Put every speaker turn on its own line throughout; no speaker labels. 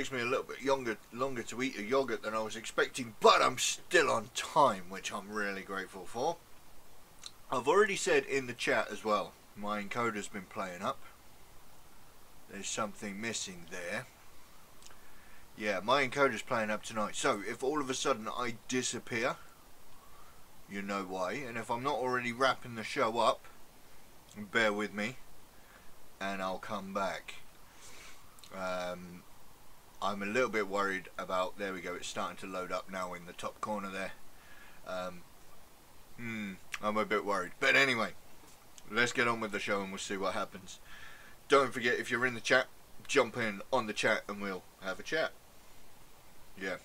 takes me a little bit longer to eat a yogurt than I was expecting, but I'm still on time, which I'm really grateful for. I've already said in the chat as well, my encoder's been playing up. There's something missing there. Yeah, my encoder's playing up tonight. So if all of a sudden I disappear, you know why. And if I'm not already wrapping the show up, bear with me and I'll come back. I'm a little bit worried about, there we go, it's starting to load up now in the top corner there. I'm a bit worried, but anyway, let's get on with the show and we'll see what happens. Don't forget, if you're in the chat, jump in on the chat and we'll have a chat. Yeah,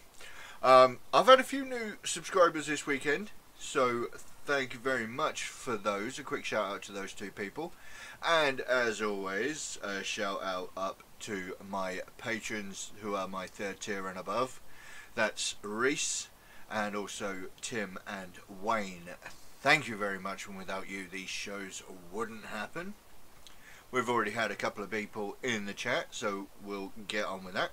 I've had a few new subscribers this weekend, so thank you very much for those. A quick shout out to those two people, and as always, a shout out up to my patrons who are my 3rd tier and above. That's Reese and also Tim and Wayne. Thank you very much, and without you these shows wouldn't happen. We've already had a couple of people in the chat, so we'll get on with that.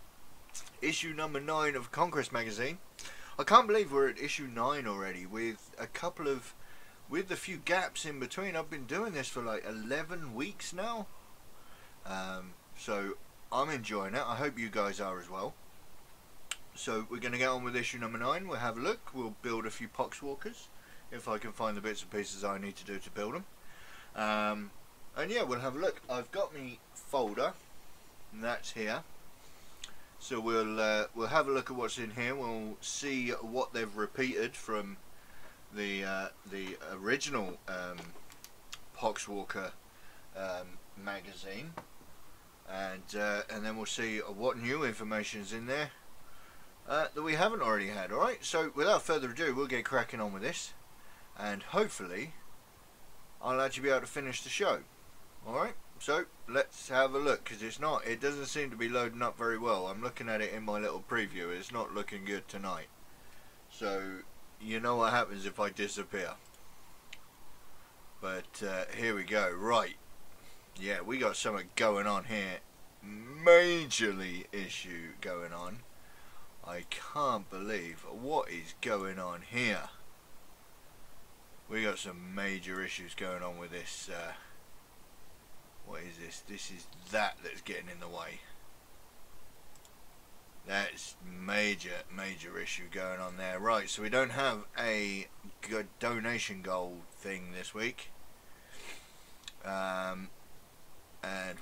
Issue number 9 of Conquest magazine. I can't believe we're at issue 9 already, with a few gaps in between. I've been doing this for like 11 weeks now, so I'm enjoying it. I hope you guys are as well. So we're going to get on with issue number 9. We'll have a look. We'll build a few poxwalkers if I can find the bits and pieces I need to do to build them. And yeah, we'll have a look. I've got my folder, and that's here. So we'll have a look at what's in here. We'll see what they've repeated from the original Poxwalker magazine, and then we'll see what new information is in there that we haven't already had. All right. So without further ado, we'll get cracking on with this, and hopefully I'll actually be able to finish the show. All right. So let's have a look, because it doesn't seem to be loading up very well. I'm looking at it in my little preview. It's not looking good tonight. So you know what happens if I disappear. But here we go. Right. Yeah, we got something going on here. Majorly issue going on. I can't believe what is going on here. We got some major issues going on with this. What is this? This is that's getting in the way. That's major issue going on there. Right, so we don't have a good donation goal thing this week. And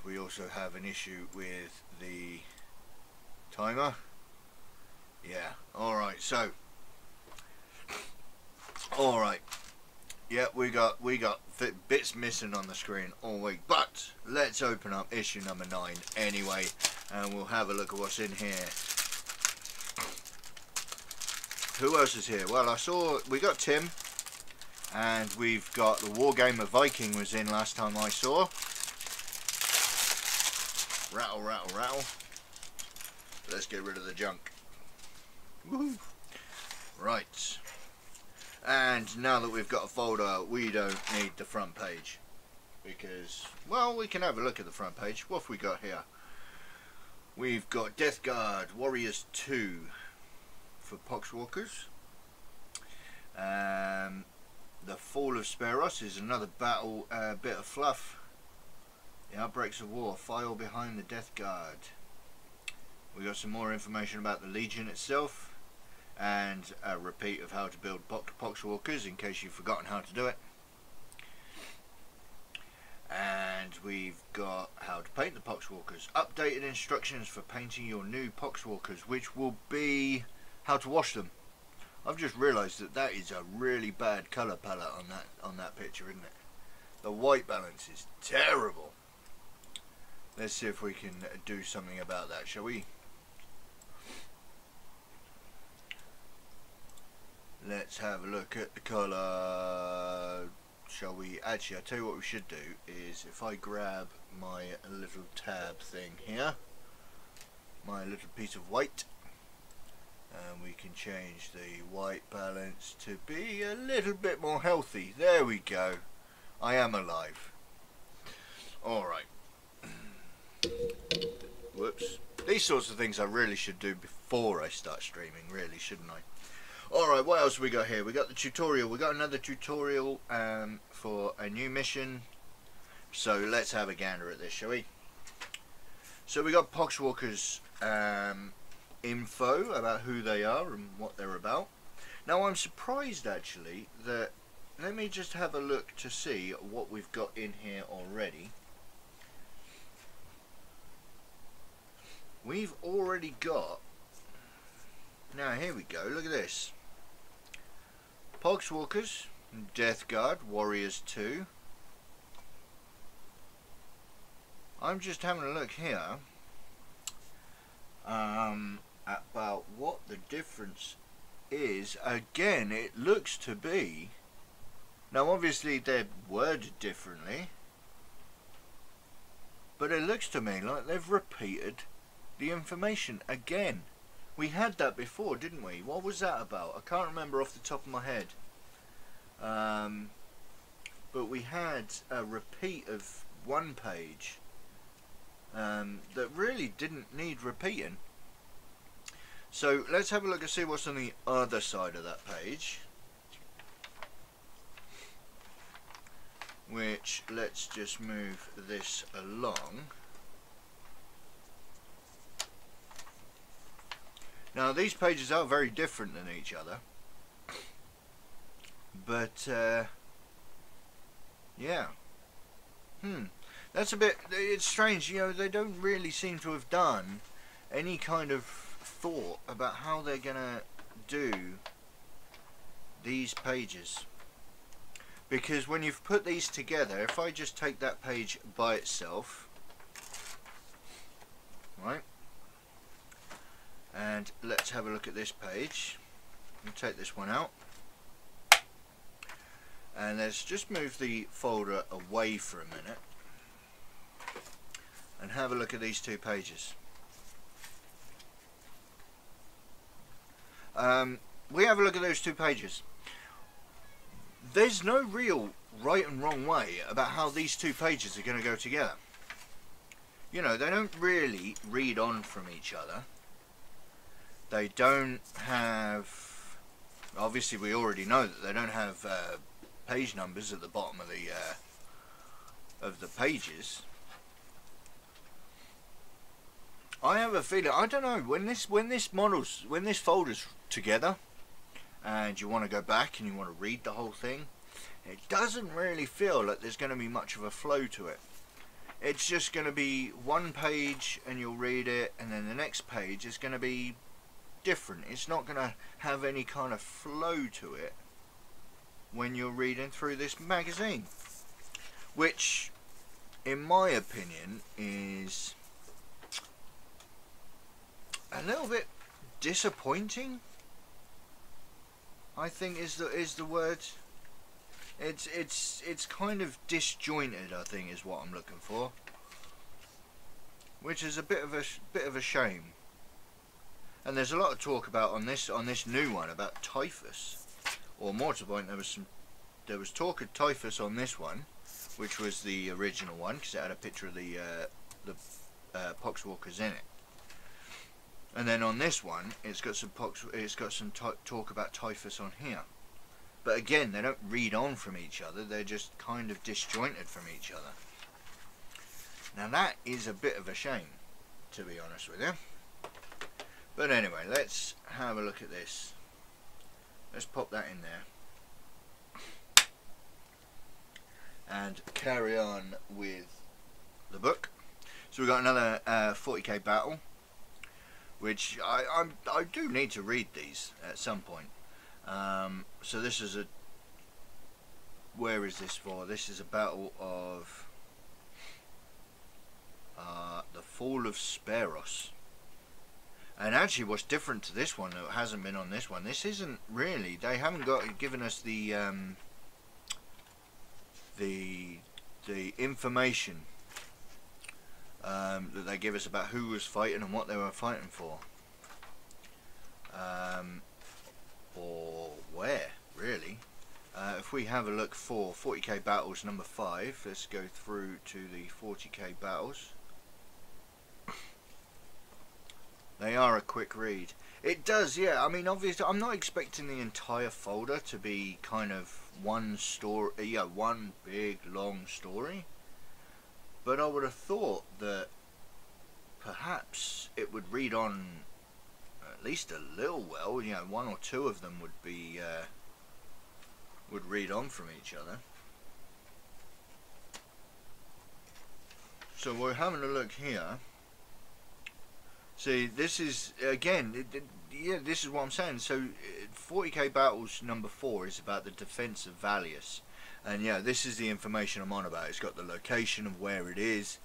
we also have an issue with the timer. Yeah, alright, so alright. Yeah, we got bits missing on the screen all week, but let's open up issue number 9 anyway, and we'll have a look at what's in here. Who else is here? Well, we got Tim, and we've got the Wargamer Viking was in last time I saw. Rattle, rattle, rattle. Let's get rid of the junk. Woohoo! Right. And now that we've got a folder, we don't need the front page, because, well, we can have a look at the front page. What have we got here? We've got Death Guard Warriors 2 for Poxwalkers. The Fall of Speros is another battle bit of fluff. The Outbreaks of War, file behind the Death Guard. We got some more information about the Legion itself, and a repeat of how to build Poxwalkers in case you've forgotten how to do it. And we've got how to paint the Poxwalkers. Updated instructions for painting your new Poxwalkers, which will be how to wash them. I've just realised that is a really bad colour palette on that picture, isn't it? The white balance is terrible. Let's see if we can do something about that, shall we? Let's have a look at the colour. Shall we? Actually, I'll tell you what we should do is if I grab my little tab thing here, my little piece of white, and we can change the white balance to be a little bit more healthy. There we go. I am alive. Alright. Whoops. These sorts of things I really should do before I start streaming, really, shouldn't I? Alright, what else we got here? We got the tutorial. We got another tutorial for a new mission. So let's have a gander at this, shall we? So we got Poxwalkers info about who they are and what they're about. Now I'm surprised actually that, let me just have a look to see what we've got in here already. We've already got, now here we go, look at this. Poxwalkers, Death Guard, Warriors 2. I'm just having a look here about what the difference is. Again, it looks to be, now obviously they're worded differently, but it looks to me like they've repeated the information again. We had that before, didn't we? What was that about? I can't remember off the top of my head. But we had a repeat of one page that really didn't need repeating. So let's have a look and see what's on the other side of that page. Which, let's just move this along. Now these pages are very different than each other, but yeah, that's a bit, it's strange, you know, they don't really seem to have done any kind of thought about how they're gonna do these pages, because when you've put these together, if I just take that page by itself, right, and let's have a look at this page. We'll take this one out, and let's just move the folder away for a minute and have a look at these two pages. We have a look at those two pages. There's no real right and wrong way about how these two pages are going to go together. You know, they don't really read on from each other. They don't have, obviously we already know that they don't have page numbers at the bottom of the pages. I have a feeling, I don't know, when this folder's together and you want to go back and you want to read the whole thing, it doesn't really feel like there's going to be much of a flow to it. It's just going to be one page and you'll read it, and then the next page is going to be different. It's not going to have any kind of flow to it when you're reading through this magazine, which in my opinion is a little bit disappointing, I think is the word. It's kind of disjointed, I think is what I'm looking for, which is a bit of a shame. And there's a lot of talk about on this new one about typhus, or more to the point, there was talk of typhus on this one, which was the original one because it had a picture of the Poxwalkers in it. And then on this one, it's got some talk about typhus on here. But again, they don't read on from each other. They're just kind of disjointed from each other. Now that is a bit of a shame, to be honest with you. But anyway, let's have a look at this. Let's pop that in there and carry on with the book. So we've got another 40k battle, which I do need to read these at some point. So this is where is this for? This is a battle of the Fall of Speros. And actually what's different to this one that hasn't been on this one, this isn't really, they haven't given us the information that they give us about who was fighting and what they were fighting for, or where really. If we have a look for 40k battles number 5, let's go through to the 40k battles. They are a quick read. It does, yeah. I mean, obviously, I'm not expecting the entire folder to be kind of one story, yeah, one big long story. But I would have thought that perhaps it would read on at least a little well. You know, one or two of them would be would read on from each other. So we're having a look here. See, this is again, yeah, this is what I'm saying. So, 40k Battles number 4 is about the defense of Valius, and yeah, this is the information I'm on about. It's got the location of where it is,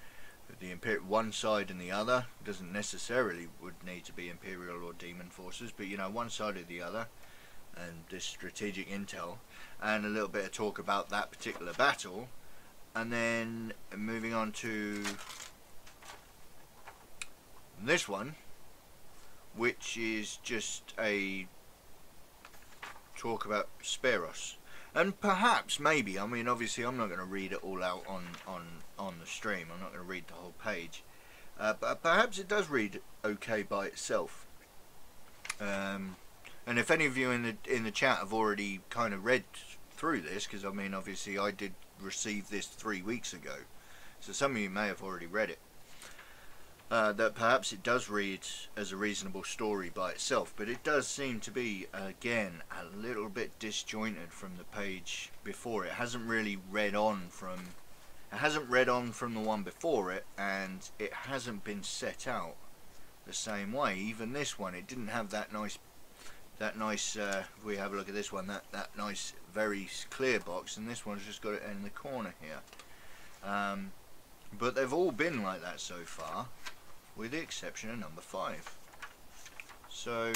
the one side and the other. It doesn't necessarily would need to be Imperial or Demon forces, but you know, one side or the other, and this strategic intel, and a little bit of talk about that particular battle, and then moving on to this one, which is just a talk about Speros, and perhaps, maybe, I mean, obviously I'm not going to read it all out on the stream. I'm not going to read the whole page, but perhaps it does read okay by itself. And if any of you in the chat have already kind of read through this, because I mean, obviously I did receive this 3 weeks ago, so some of you may have already read it. That perhaps it does read as a reasonable story by itself, but it does seem to be, again, a little bit disjointed from the page before. It hasn't really read on from, the one before it, and it hasn't been set out the same way. Even this one, it didn't have that nice, if we have a look at this one, that nice, very clear box, and this one's just got it in the corner here. But they've all been like that so far, with the exception of number 5. So,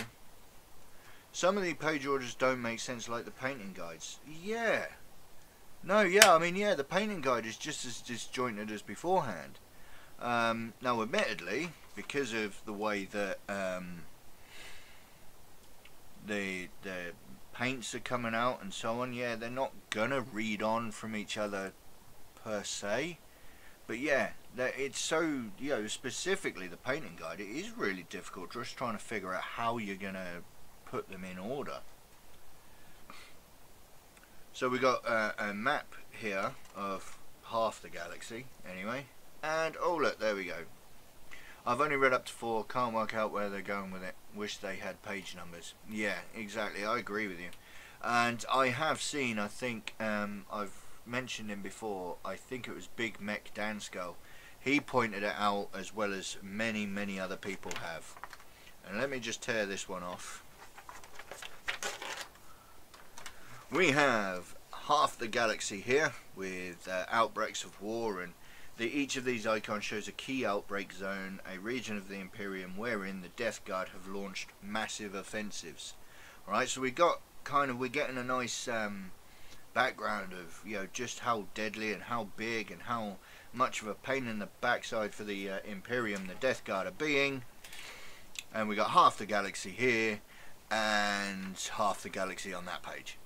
some of the page orders don't make sense, like the painting guides. Yeah. No, yeah, I mean, yeah, the painting guide is just as disjointed as beforehand. Now, admittedly, because of the way that the paints are coming out and so on, yeah, they're not gonna read on from each other per se. But yeah, it's so, you know, specifically the painting guide, it is really difficult just trying to figure out how you're going to put them in order. So we got a map here of half the galaxy, anyway. And, oh look, there we go. I've only read up to 4, can't work out where they're going with it. Wish they had page numbers. Yeah, exactly, I agree with you. And I have seen, I think, I've mentioned him before, I think it was Big Mech Danskull. He pointed it out as well as many other people have. And let me just tear this one off. We have half the galaxy here with outbreaks of war, and each of these icons shows a key outbreak zone, a region of the Imperium wherein the Death Guard have launched massive offensives. Alright, so we're getting a nice background of, you know, just how deadly and how big and how much of a pain in the backside for the Imperium the Death Guard are being. And we got half the galaxy here and half the galaxy on that page,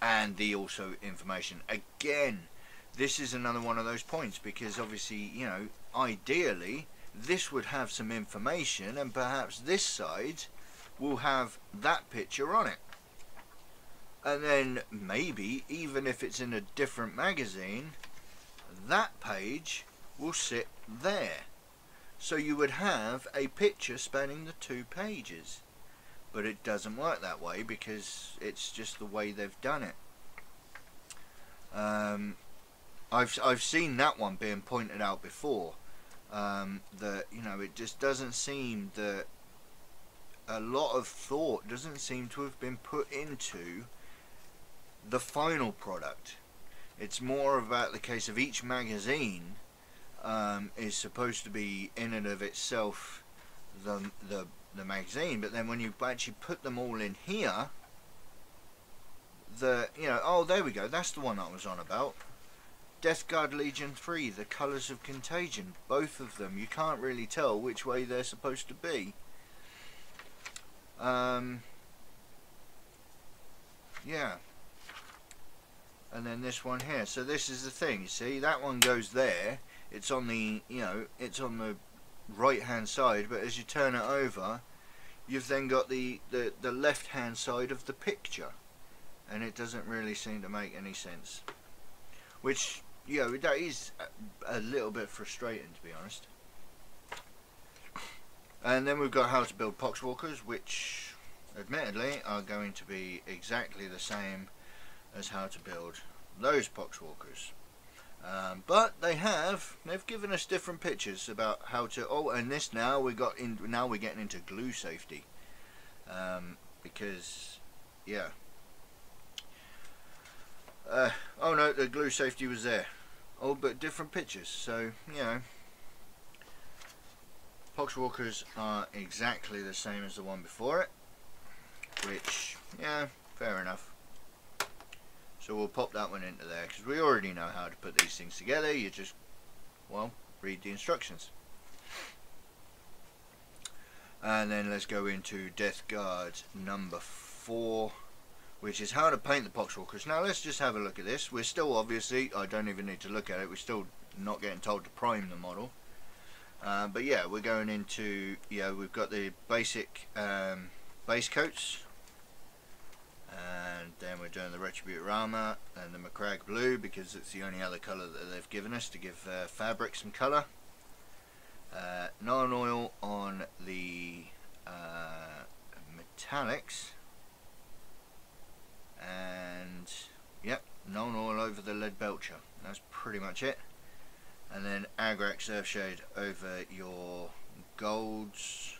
and the also information. Again, this is another one of those points, because obviously, you know, ideally this would have some information, and perhaps this side will have that picture on it. And then maybe, even if it's in a different magazine, that page will sit there. So you would have a picture spanning the 2 pages. But it doesn't work that way, because it's just the way they've done it. I've seen that one being pointed out before. That, you know, it just doesn't seem that a lot of thought doesn't seem to have been put into the final product. It's more about the case of each magazine is supposed to be in and of itself the magazine, but then when you actually put them all in here, you know, oh, there we go, that's the one I was on about. Death Guard Legion 3, the colours of contagion, both of them, you can't really tell which way they're supposed to be. Yeah. And then this one here. So this is the thing, you see, that one goes there. It's on the, you know, it's on the right hand side, but as you turn it over, you've then got the left hand side of the picture, and it doesn't really seem to make any sense, which, you know, that is a little bit frustrating, to be honest. And then we've got how to build poxwalkers, which admittedly are going to be exactly the same as how to build those poxwalkers. But they've given us different pictures about how to. Oh, and this now we're getting into glue safety, because yeah. Oh no, the glue safety was there. Oh, but different pictures. So you know, poxwalkers are exactly the same as the one before it, which yeah, fair enough. So we'll pop that one into there, because we already know how to put these things together. You just, well, read the instructions. And then let's go into Death Guard number 4, which is how to paint the poxwalkers. Now let's just have a look at this. We're still, obviously, I don't even need to look at it, we're still not getting told to prime the model. But yeah, we're going into, yeah, we've got the basic base coats. And then we're doing the Retributor armor and the Macragge blue, because it's the only other colour that they've given us to give fabric some colour. Non-oil on the metallics, and yep, non-oil over the lead belcher. That's pretty much it. And then Agrax Earthshade over your golds.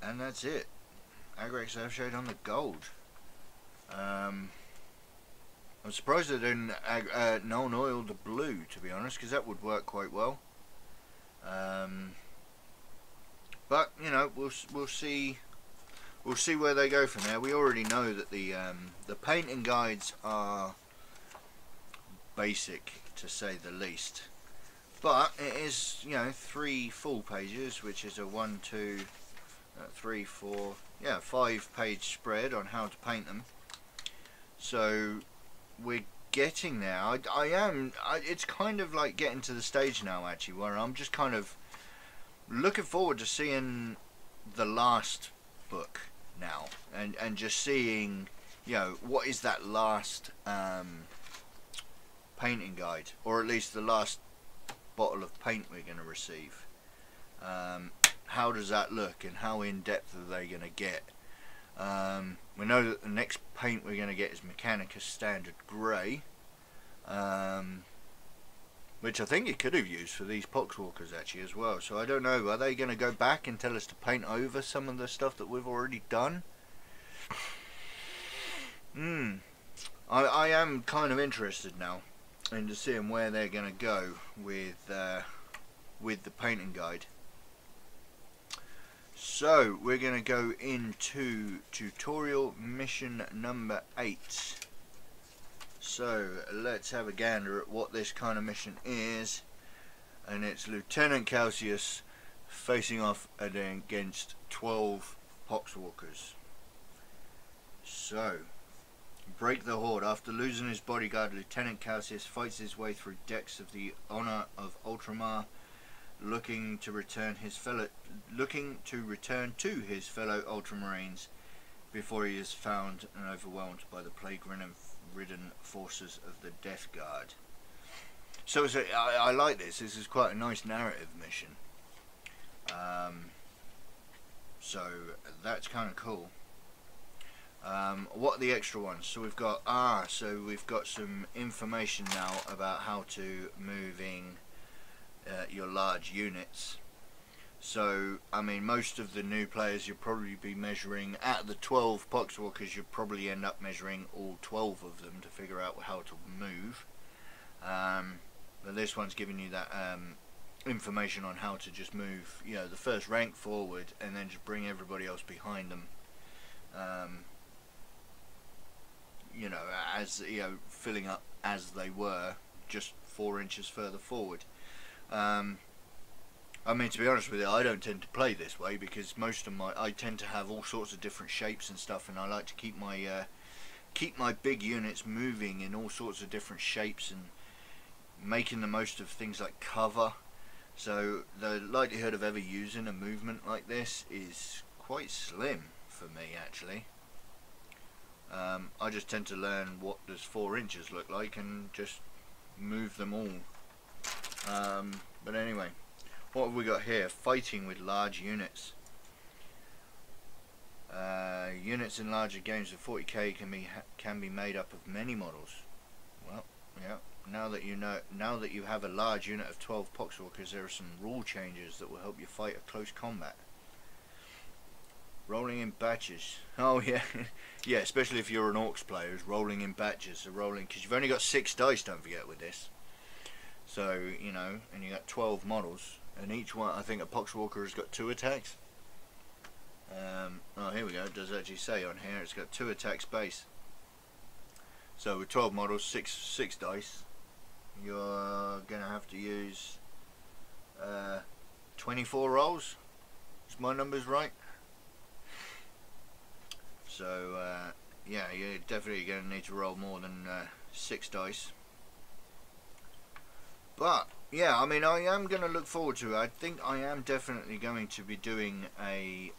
And that's it. Agrax Earthshade on the gold. I'm surprised they didn't non-oil the blue, to be honest, because that would work quite well. But you know, we'll see where they go from there. We already know that the painting guides are basic, to say the least. But it is, you know, 3 full pages, which is a 1, 2, 3, 4, yeah, 5-page spread on how to paint them. So we're getting there. It's kind of like getting to the stage now, actually, where I'm just kind of looking forward to seeing the last book now, and just seeing, you know, what is that last painting guide, or at least the last bottle of paint we're going to receive. How does that look, and how in depth are they going to get? We know that the next paint we're going to get is Mechanicus Standard Grey, which I think it could have used for these poxwalkers actually as well. So I don't know, are they going to go back and tell us to paint over some of the stuff that we've already done? I am kind of interested now into seeing where they're going to go with the painting guide. So we're going to go into tutorial mission number 8. So let's have a gander at what this kind of mission is, and it's Lieutenant Calcius facing off against 12 poxwalkers. So, break the horde. After losing his bodyguard, Lieutenant Calcius fights his way through decks of the Honor of Ultramar, looking to return to his fellow Ultramarines before he is found and overwhelmed by the plague-ridden forces of the Death Guard. So I like this. This is quite a nice narrative mission. So that's kind of cool. What are the extra ones? So we've got we've got some information now about how to moving your large units. So I mean, most of the new players you'll probably be measuring at the 12 poxwalkers. You'll probably end up measuring all 12 of them to figure out how to move. But this one's giving you that information on how to just move, you know, the first rank forward, and then just bring everybody else behind them. You know, as you know, filling up as they were, just 4 inches further forward. I mean, to be honest with you, I don't tend to play this way, because most of I tend to have all sorts of different shapes and stuff, and I like to keep my big units moving in all sorts of different shapes, and making the most of things like cover. So the likelihood of ever using a movement like this is quite slim for me, actually. I just tend to learn what does 4 inches look like and just move them all. But anyway, what have we got here? Fighting with large units. Units in larger games of 40k can be made up of many models. Well, yeah. Now that you have a large unit of 12 poxwalkers, there are some rule changes that will help you fight a close combat. Rolling in batches. Oh yeah, yeah. Especially if you're an orcs player, is rolling in batches. So rolling, because you've only got 6 dice. Don't forget with this. So you know, and you got 12 models, and each one, I think a poxwalker has got 2 attacks. Oh, here we go. It does actually say on here it's got 2 attacks base. So with 12 models, 6 dice, you're gonna have to use 24 rolls. Is my numbers right? So yeah, you're definitely gonna need to roll more than 6 dice. But yeah, I mean, I am going to look forward to it. I think I am definitely going to be doing a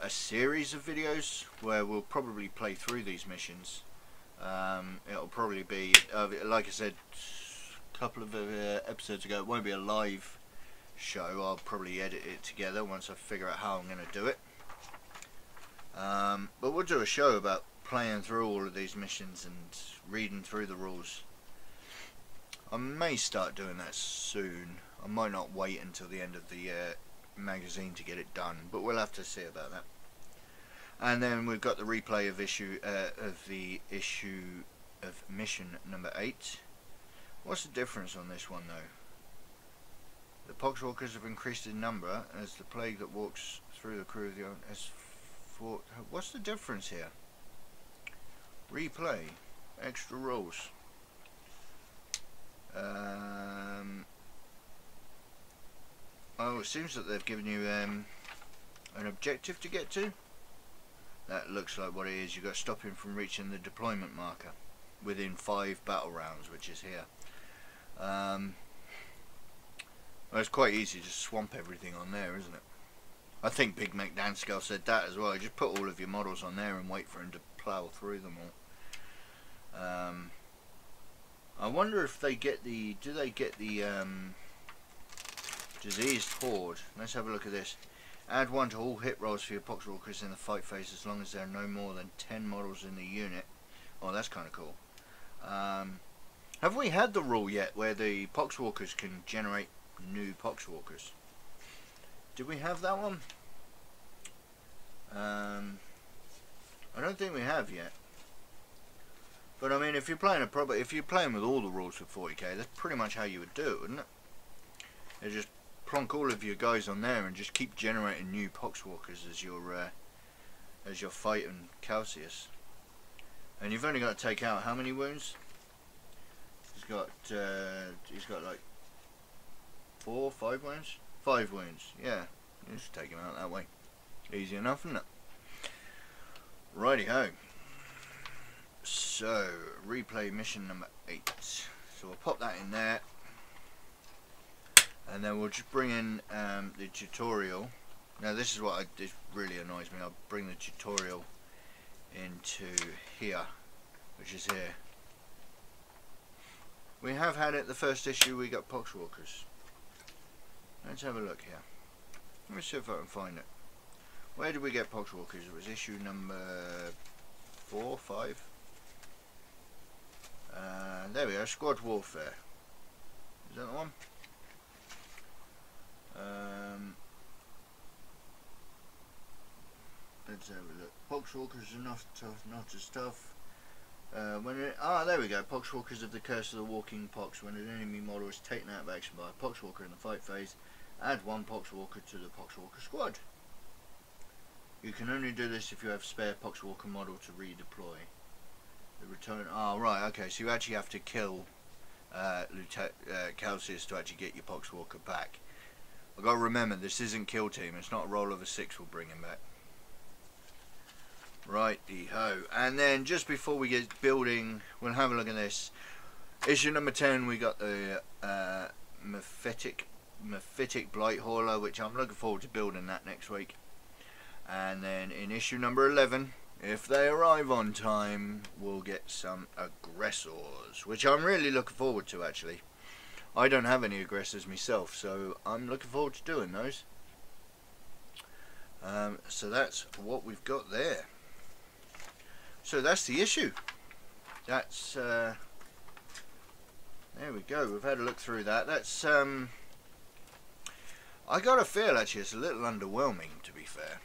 series of videos where we'll probably play through these missions. It'll probably be, like I said a couple of episodes ago, it won't be a live show. I'll probably edit it together once I figure out how I'm going to do it. But we'll do a show about playing through all of these missions and reading through the rules. I may start doing that soon. I might not wait until the end of the magazine to get it done, but we'll have to see about that. And then we've got the replay of the issue of mission number 8. What's the difference on this one though? The poxwalkers have increased in number as the plague that walks through the crew of the has fought. What's the difference here? Replay, extra rules. Oh, it seems that they've given you an objective to get to. That looks like what it is. You've got to stop him from reaching the deployment marker within 5 battle rounds, which is here. Well, it's quite easy to swamp everything on there, isn't it? I think Big Mac Danskull said that as well. Just put all of your models on there and wait for him to plough through them all. I wonder if they get the, do they get the diseased horde? Let's have a look at this. Add 1 to all hit rolls for your poxwalkers in the fight phase as long as there are no more than 10 models in the unit. Oh, that's kind of cool. Have we had the rule yet where the poxwalkers can generate new poxwalkers? Did we have that one? I don't think we have yet. But I mean, if you're playing with all the rules with 40k, that's pretty much how you would do it, wouldn't it? You just plonk all of your guys on there and just keep generating new poxwalkers as you're fighting Calcius. And you've only got to take out how many wounds? He's got like 4 or 5 wounds? 5 wounds, yeah. You just take him out that way. Easy enough, isn't it? Righty-ho. So, replay mission number 8. So we'll pop that in there. And then we'll just bring in the tutorial. Now this is what this really annoys me. I'll bring the tutorial into here, which is here. We have had it the first issue, we got poxwalkers. Let's have a look here. Let me see if I can find it. Where did we get poxwalkers? It was issue number 4, 5. There we go, Squad Warfare. Is that the one? Let's have a look. Poxwalkers are not as tough. There we go. Poxwalkers of the Curse of the Walking Pox. When an enemy model is taken out of action by a poxwalker in the fight phase, add 1 poxwalker to the poxwalker squad. You can only do this if you have spare poxwalker model to redeploy. The return. Oh right, okay. So you actually have to kill Calcius to actually get your poxwalker back. I've got to remember, this isn't kill team. It's not a roll of a 6 will bring him back. Righty-ho. And then just before we get building, we'll have a look at this. Issue number 10, we got the Mephitic Blight Hauler, which I'm looking forward to building that next week. And then in issue number 11, if they arrive on time, we'll get some aggressors, which I'm really looking forward to, actually. I don't have any aggressors myself, so I'm looking forward to doing those. So that's what we've got there. So that's the issue. That's there we go. We've had a look through that. That's I got a feel actually it's a little underwhelming, to be fair.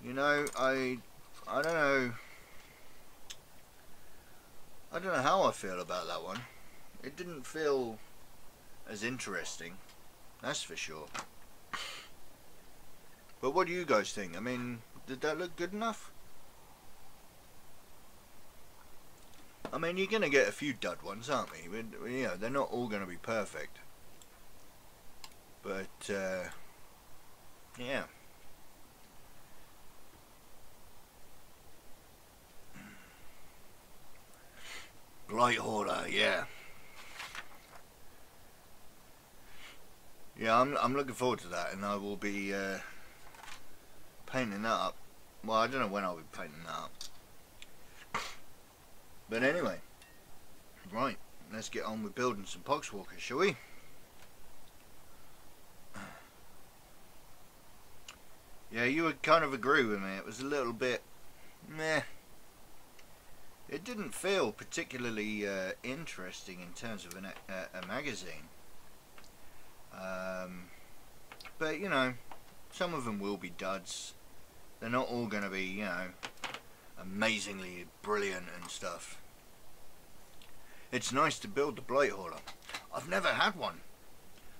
You know, I don't know. I don't know how I feel about that one. It didn't feel as interesting, that's for sure. But what do you guys think? I mean, did that look good enough? I mean, you're going to get a few dud ones, aren't we? You know, they're not all going to be perfect. But, yeah. Blight Hauler, yeah. Yeah, I'm looking forward to that, and I will be painting that up. Well, I don't know when I'll be painting that up. But anyway, right, let's get on with building some Poxwalkers, shall we? Yeah, you would kind of agree with me. It was a little bit meh. It didn't feel particularly interesting in terms of a magazine. But, you know, some of them will be duds. They're not all going to be, you know, amazingly brilliant and stuff. It's nice to build the Blight Hauler. I've never had one,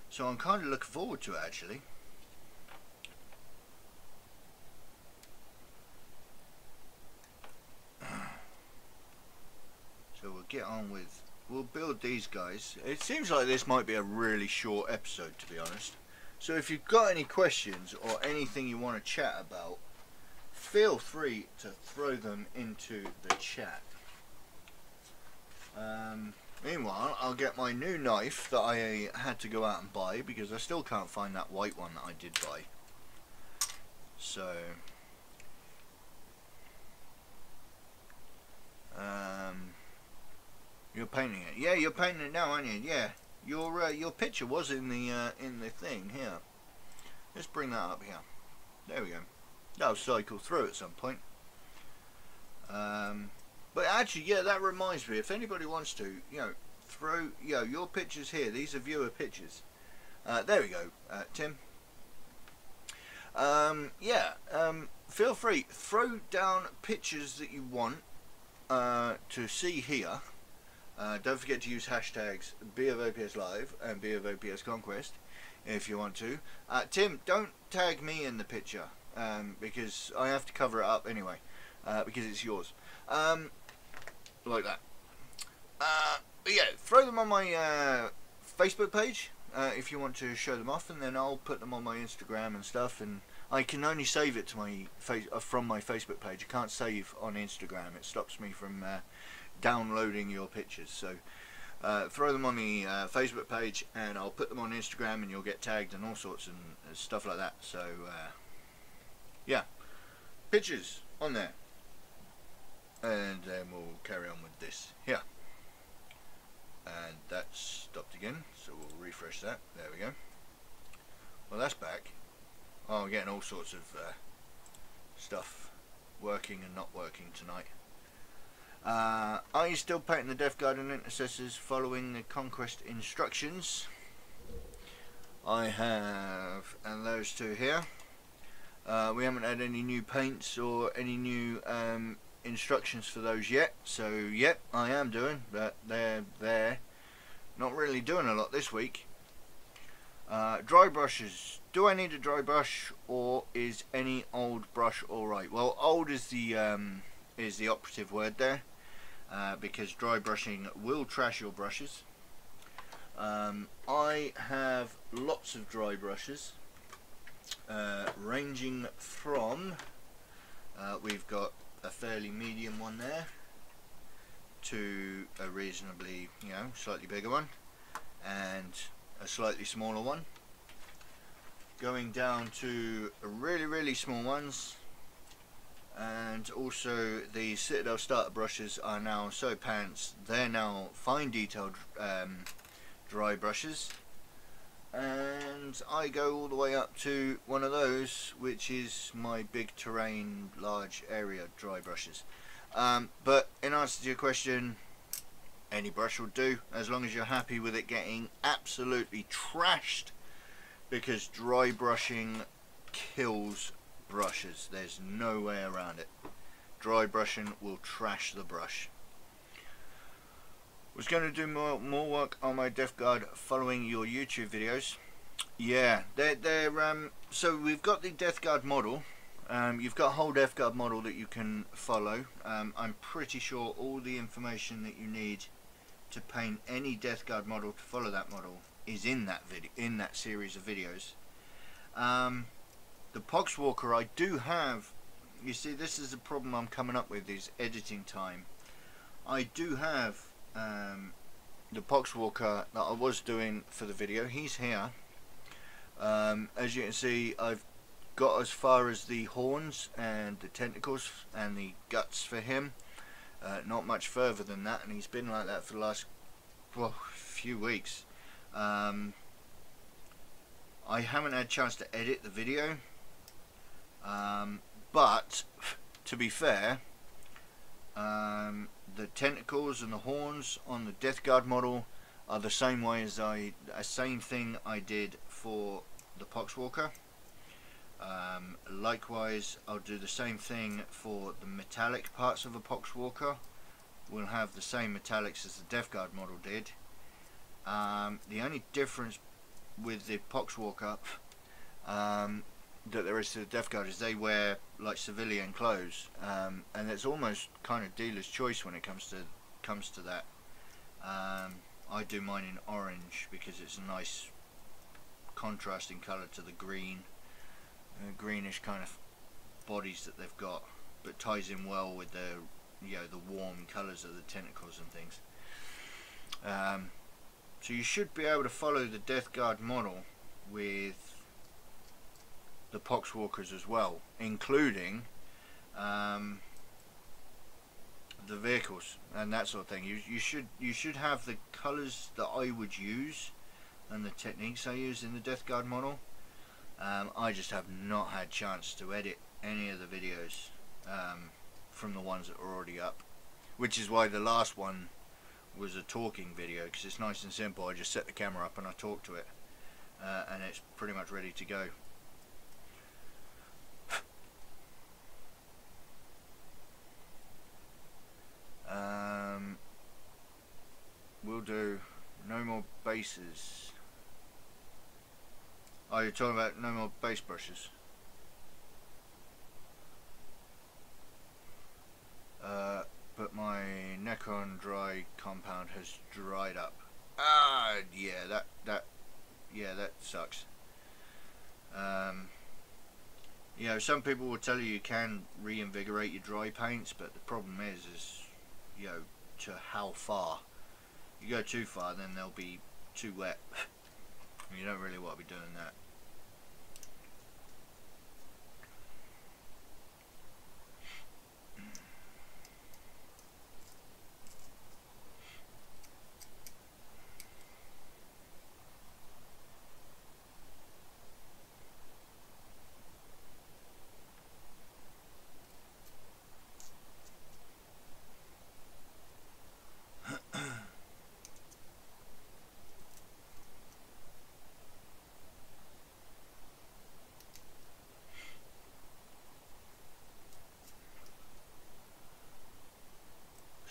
so I'm kind of looking forward to it, actually. So we'll get on with, we'll build these guys. It seems like this might be a really short episode, to be honest. So if you've got any questions or anything you want to chat about, feel free to throw them into the chat. Meanwhile, I'll get my new knife that I had to go out and buy because I still can't find that white one that I did buy. So, you're painting it. Yeah, you're painting it now, aren't you? Yeah, your picture was in the thing here. Let's bring that up here. There we go. That'll cycle through at some point. But actually, yeah, that reminds me. If anybody wants to, you know, throw, you know, your pictures here. These are viewer pictures. There we go, Tim. Yeah. Feel free. Throw down pictures that you want to see here. Don't forget to use hashtags BofOPSLive and BofOPSConquest if you want to. Tim, don't tag me in the picture because I have to cover it up anyway because it's yours. Like that. But yeah, throw them on my Facebook page if you want to show them off, and then I'll put them on my Instagram and stuff. And I can only save it to my from my Facebook page. I can't save on Instagram. It stops me from downloading your pictures. So throw them on the Facebook page, and I'll put them on Instagram, and you'll get tagged and all sorts and stuff like that. So yeah, pictures on there. And then we'll carry on with this here. And that's stopped again, so we'll refresh that. There we go. Well, that's back. Oh, I'm getting all sorts of stuff working and not working tonight. Are you still painting the Death Guard and Intercessors following the Conquest instructions? I have, and those two here. We haven't had any new paints or any new instructions for those yet, so yep, I am doing, but they're not really doing a lot this week. Dry brushes. Do I need a dry brush, or is any old brush alright? Well, old is the operative word there, because dry brushing will trash your brushes. I have lots of dry brushes. ranging from we've got a fairly medium one there to a reasonably, slightly bigger one, and a slightly smaller one, going down to really small ones. And also the Citadel starter brushes are now so pants, they're now fine detailed dry brushes, and I go all the way up to one of those, which is my big terrain large area dry brushes. But in answer to your question, any brush will do, as long as you're happy with it getting absolutely trashed, because dry brushing kills brushes. There's no way around it. Dry brushing will trash the brush. Was going to do more work on my Death Guard following your YouTube videos. Yeah, so we've got the Death Guard model. You've got a whole Death Guard model that you can follow. I'm pretty sure all the information that you need to paint any Death Guard model to follow that model is in that series of videos. The Poxwalker I do have. You see, this is the problem I'm coming up with, is editing time. I do have the Poxwalker that I was doing for the video. He's here. As you can see, I've got as far as the horns and the tentacles and the guts for him. Not much further than that, and he's been like that for the last few weeks. I haven't had a chance to edit the video, but to be fair, the tentacles and the horns on the Death Guard model are the same way as same thing I did for the Poxwalker. Likewise, I'll do the same thing for the metallic parts of a Poxwalker. We'll have the same metallics as the Death Guard model did. The only difference with the Poxwalker that there is to the Death Guard is they wear like civilian clothes, and it's almost kind of dealer's choice when it comes to that. I do mine in orange because it's a nice contrasting colour to the green, greenish kind of bodies that they've got, but ties in well with the the warm colours of the tentacles and things. So you should be able to follow the Death Guard model with the Poxwalkers as well, including the vehicles and that sort of thing. You should have the colours that I would use and the techniques I use in the Death Guard model. I just have not had chance to edit any of the videos from the ones that are already up, which is why the last one was a talking video, because it's nice and simple. I just set the camera up and I talk to it, and it's pretty much ready to go. We'll do no more bases. Oh, you're talking about no more base brushes? But my Necron dry compound has dried up. Yeah, that sucks. Some people will tell you can reinvigorate your dry paints, but the problem is to how far. You go too far, then they'll be too wet. You don't really want to be doing that.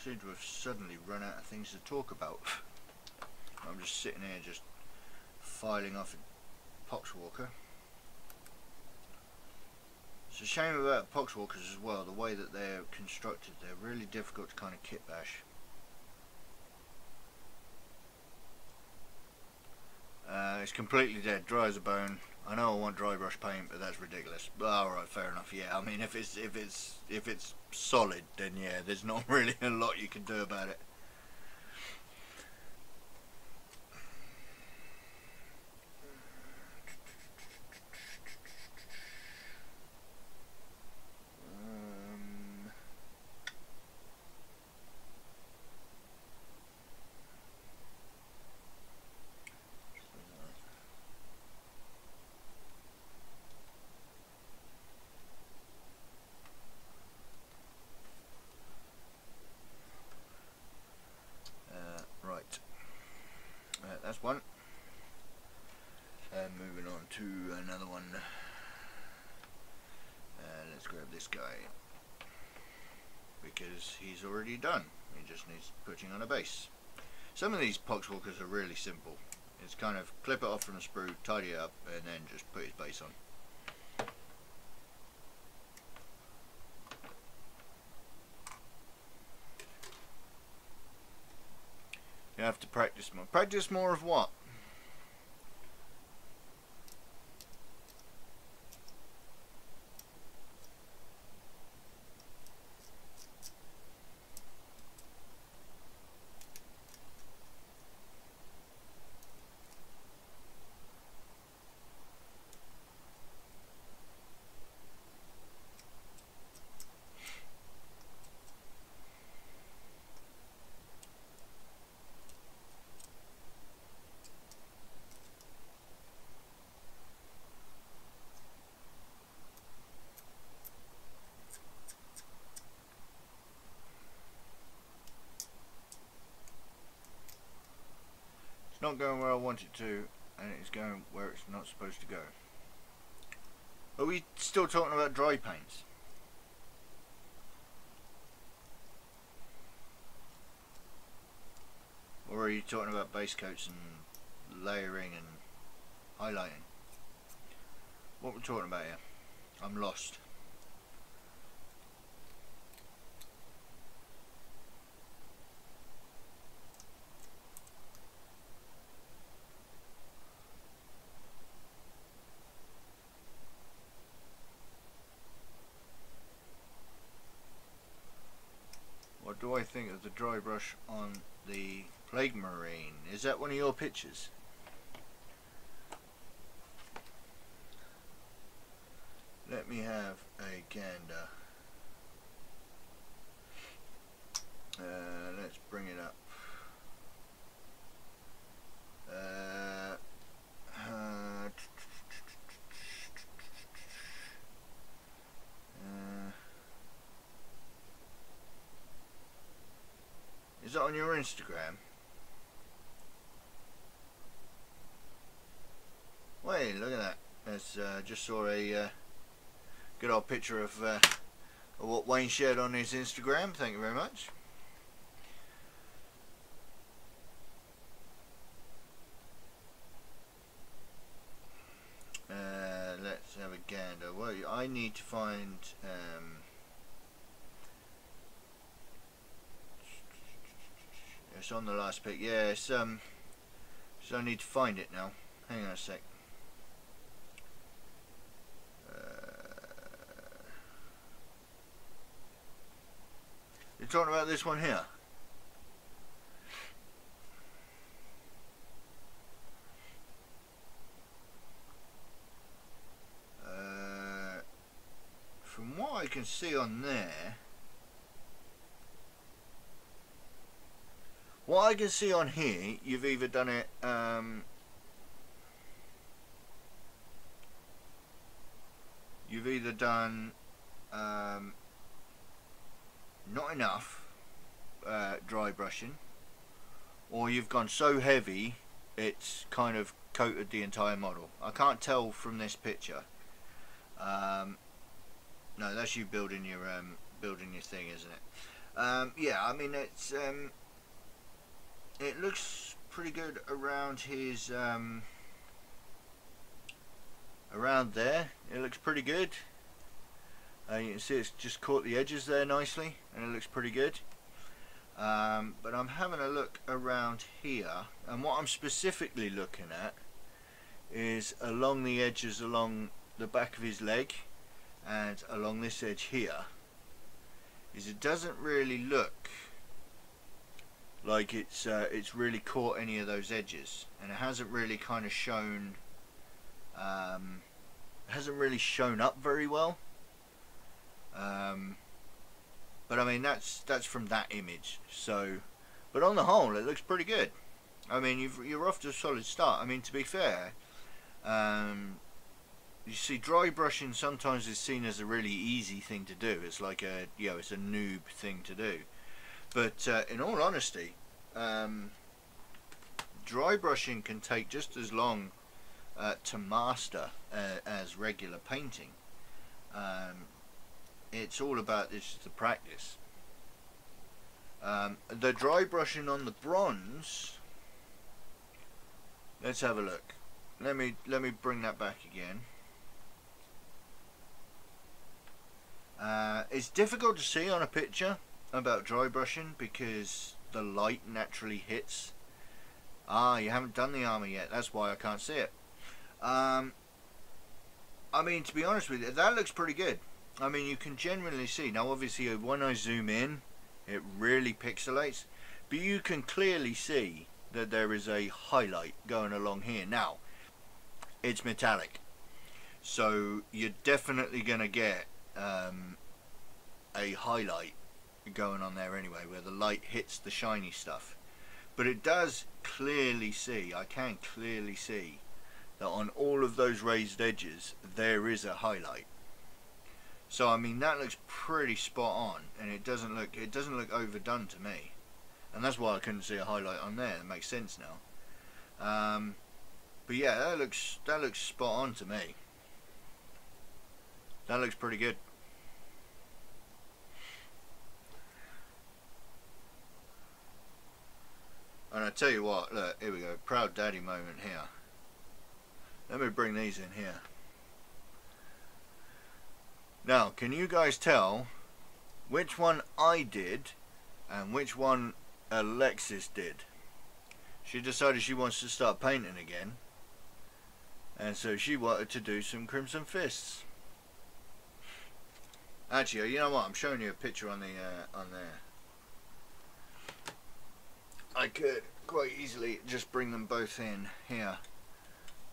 Seem to have suddenly run out of things to talk about. I'm just sitting here just filing off a Poxwalker. It's a shame about Poxwalkers as well, the way that they're constructed. They're really difficult to kind of kit bash. It's completely dead, dry as a bone. I know I want dry brush paint, but that's ridiculous. But alright, fair enough. Yeah, I mean, if it's solid, then yeah, there's not really a lot you can do about it. Right, that's one. And moving on to another one. Let's grab this guy, because he's already done. He just needs putting on a base. Some of these poxwalkers are really simple. It's kind of clip it off from the sprue, tidy it up, and then just put his base on. You have to practice more. Practice more of what? It's not going where I want it to, and it's going where it's not supposed to go. Are we still talking about dry paints? Or are you talking about base coats and layering and highlighting? What we're talking about here? I'm lost. What do I think of the dry brush on the Plague Marine? Is that one of your pictures? Let me have a gander. Let's bring it up. Is that on your Instagram? Wait, look at that. That's just saw a good old picture of what Wayne shared on his Instagram. Thank you very much. Let's have a gander. Well, I need to find it's on the last pic. Yeah, it's so I need to find it now. Hang on a sec. You're talking about this one here? From what I can see on there, what I can see on here, you've either done it you've either done not enough dry brushing, or you've gone so heavy it's kind of coated the entire model. I can't tell from this picture. No, that's you building your thing, isn't it? Yeah, I mean it's it looks pretty good around his around there. It looks pretty good. You can see it's just caught the edges there nicely, and it looks pretty good. But I'm having a look around here, and what I'm specifically looking at is along the edges, along the back of his leg and along this edge here, is it doesn't really look like it's really caught any of those edges, and it hasn't really kind of shown hasn't really shown up very well. But I mean, that's from that image. So, but on the whole, it looks pretty good. I mean, you're off to a solid start. I mean, to be fair, you see, dry brushing sometimes is seen as a really easy thing to do. It's like a, you know, it's a noob thing to do. But in all honesty, dry brushing can take just as long to master as regular painting. It's all about this, the practice. The dry brushing on the bronze, let's have a look. Let me bring that back again. It's difficult to see on a picture about dry brushing because the light naturally hits. Ah, you haven't done the armor yet, that's why I can't see it. I mean, to be honest with you, that looks pretty good. I mean, you can generally see. Now, obviously, when I zoom in, it really pixelates. But you can clearly see that there is a highlight going along here. Now, it's metallic. So, you're definitely going to get a highlight going on there anyway, where the light hits the shiny stuff. But it does clearly see, I can clearly see, that on all of those raised edges, there is a highlight. So I mean, that looks pretty spot on, and it doesn't look overdone to me, and that's why I couldn't see a highlight on there. It makes sense now. But yeah, that looks spot on to me. That looks pretty good. And I tell you what, look, here we go, proud daddy moment here. Let me bring these in here. Now, can you guys tell which one I did and which one Alexis did? She decided she wants to start painting again, and so she wanted to do some Crimson Fists. Actually, you know what? I'm showing you a picture on the on there. I could quite easily just bring them both in here,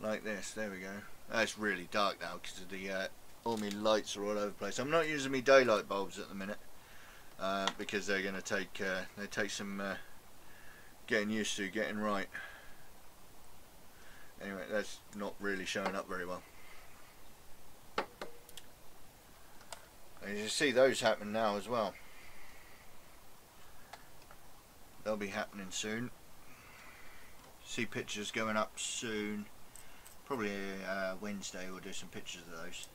like this. There we go. It's really dark now because of the all my lights are all over the place. I'm not using my daylight bulbs at the minute because they're going to take they take some getting used to, getting right. Anyway, that's not really showing up very well. And you see those happen now as well. They'll be happening soon. See pictures going up soon. Probably Wednesday we'll do some pictures of those.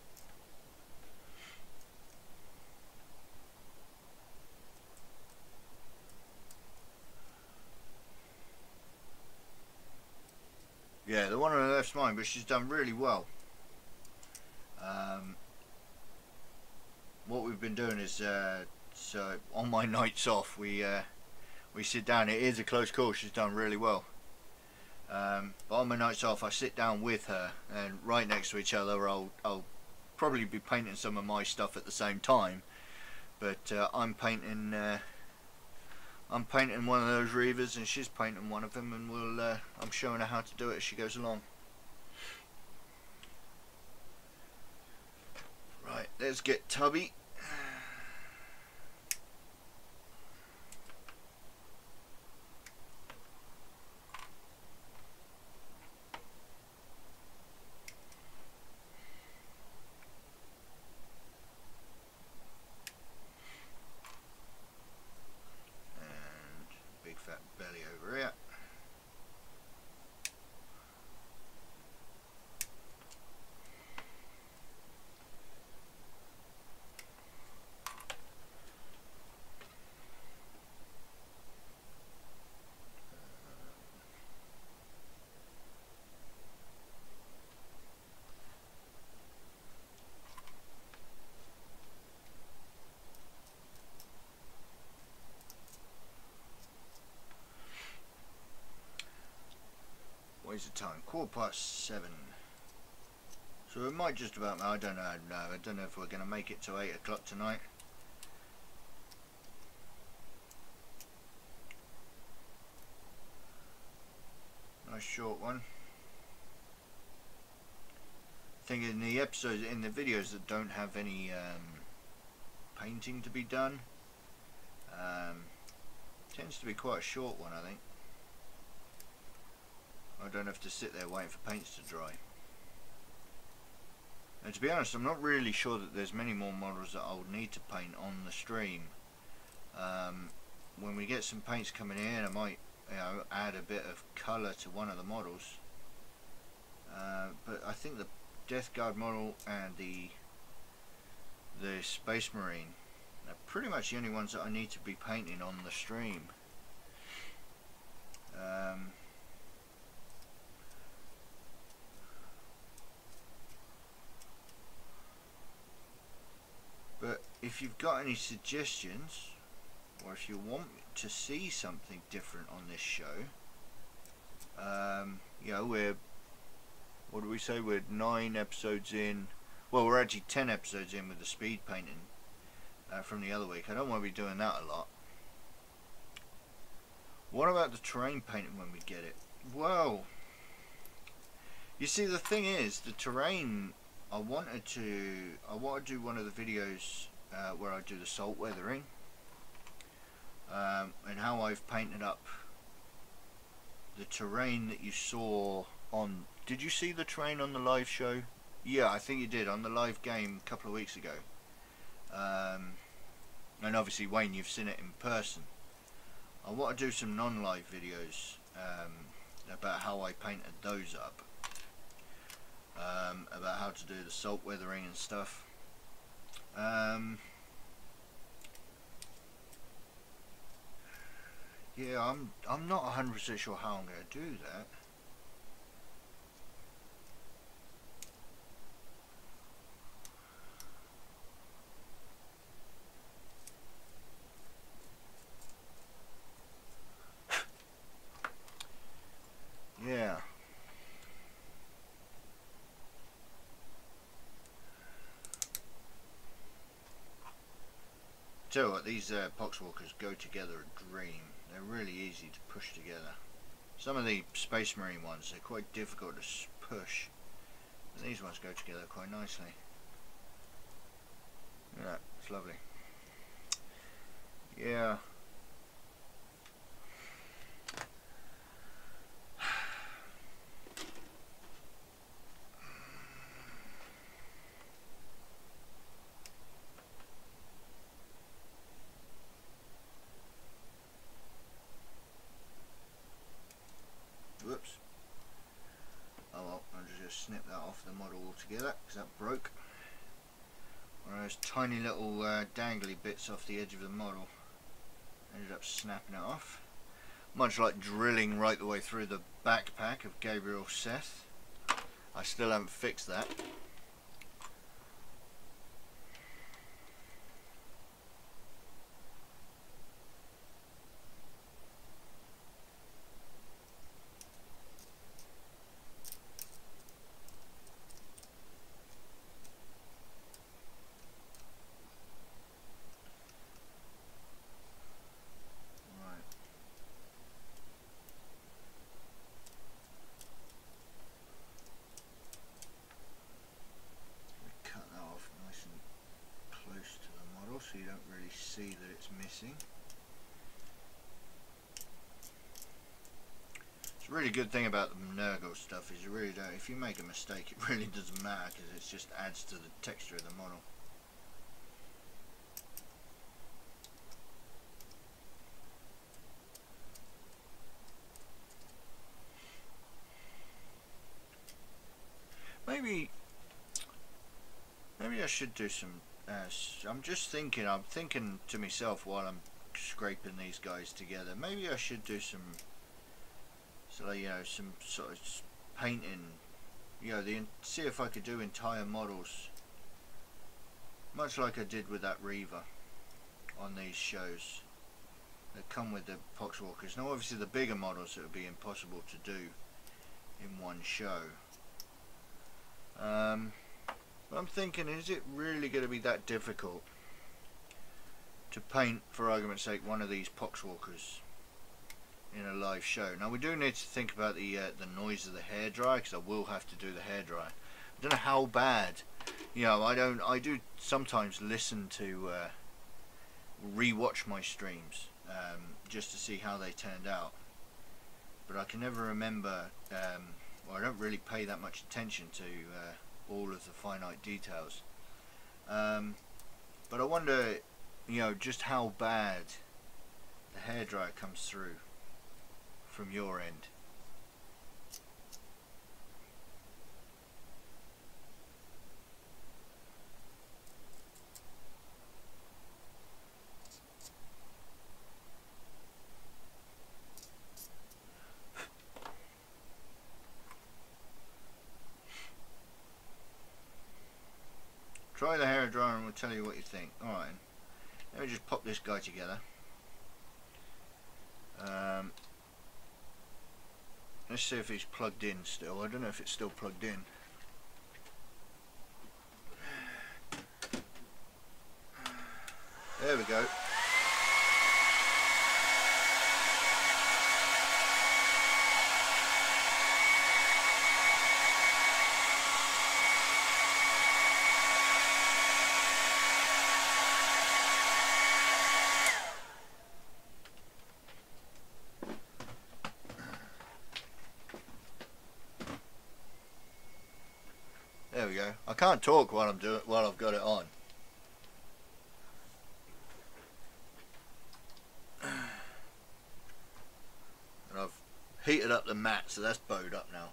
Yeah, the one on the left's mine, but she's done really well. What we've been doing is, so on my nights off, we sit down. It is a close call. She's done really well. But on my nights off, I sit down with her, and right next to each other, I'll probably be painting some of my stuff at the same time. But I'm painting one of those Reavers, and she's painting one of them, and I'm showing her how to do it as she goes along. Right, let's get Tubby. Fat belly over here. Where's the time? 7:15. So it might just about, I don't know, I don't know if we're going to make it to 8 o'clock tonight. Nice short one. I think in the episodes, in the videos that don't have any painting to be done, tends to be quite a short one, I think. I don't have to sit there waiting for paints to dry. And to be honest, I'm not really sure that there's many more models that I'll need to paint on the stream. When we get some paints coming in, I might, you know, add a bit of colour to one of the models. But I think the Death Guard model and the Space Marine are pretty much the only ones that I need to be painting on the stream. But if you've got any suggestions, or if you want to see something different on this show, you know, what do we say, we're 9 episodes in, well, we're actually 10 episodes in with the speed painting from the other week. I don't want to be doing that a lot. What about the terrain painting when we get it? Well, you see, the thing is, the terrain, I want to do one of the videos where I do the salt weathering, and how I've painted up the terrain that you saw on, did you see the terrain on the live show? Yeah, I think you did, on the live game a couple of weeks ago. And obviously, Wayne, you've seen it in person. I want to do some non-live videos about how I painted those up. About how to do the salt weathering and stuff. Yeah, I'm not 100% sure how I'm going to do that. Yeah. Tell you what, these Poxwalkers go together a dream. They're really easy to push together. Some of the Space Marine ones, they're quite difficult to push. But these ones go together quite nicely. Yeah, it's lovely. Yeah. Whoops. Oh well, I'll just snip that off the model altogether because that broke. One of those tiny little dangly bits off the edge of the model. Ended up snapping it off. Much like drilling right the way through the backpack of Gabriel Seth. I still haven't fixed that. So you don't really see that it's missing. It's a really good thing about the Nurgle stuff is you really don't, if you make a mistake it really doesn't matter because it just adds to the texture of the model. Maybe I should do some I'm thinking to myself while I'm scraping these guys together, maybe I should do some, so you know, some sort of painting, you know, see if I could do entire models, much like I did with that Reaver on these shows that come with the Poxwalkers. Now obviously the bigger models it would be impossible to do in one show. But I'm thinking, is it really going to be that difficult to paint, for argument's sake, one of these poxwalkers in a live show? Now we do need to think about the noise of the hairdryer, because I will have to do the hairdryer. I don't know how bad, you know, I do sometimes listen to re-watch my streams just to see how they turned out, but I can never remember, well, I don't really pay that much attention to all of the finite details, but I wonder, you know, just how bad the hairdryer comes through from your end. Try the hairdryer and we'll tell you what you think. Alright, let me just pop this guy together. Let's see if he's plugged in still. I don't know if it's still plugged in. There we go. There we go. I can't talk while I've got it on. And I've heated up the mat, so that's bowed up now.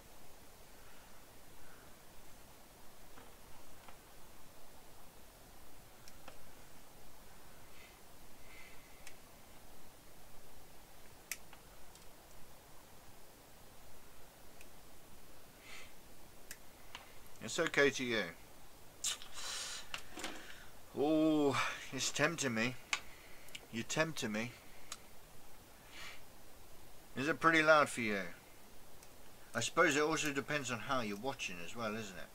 It's okay to you. Oh, it's tempting me. You're tempting me. Is it pretty loud for you? I suppose it also depends on how you're watching as well, isn't it?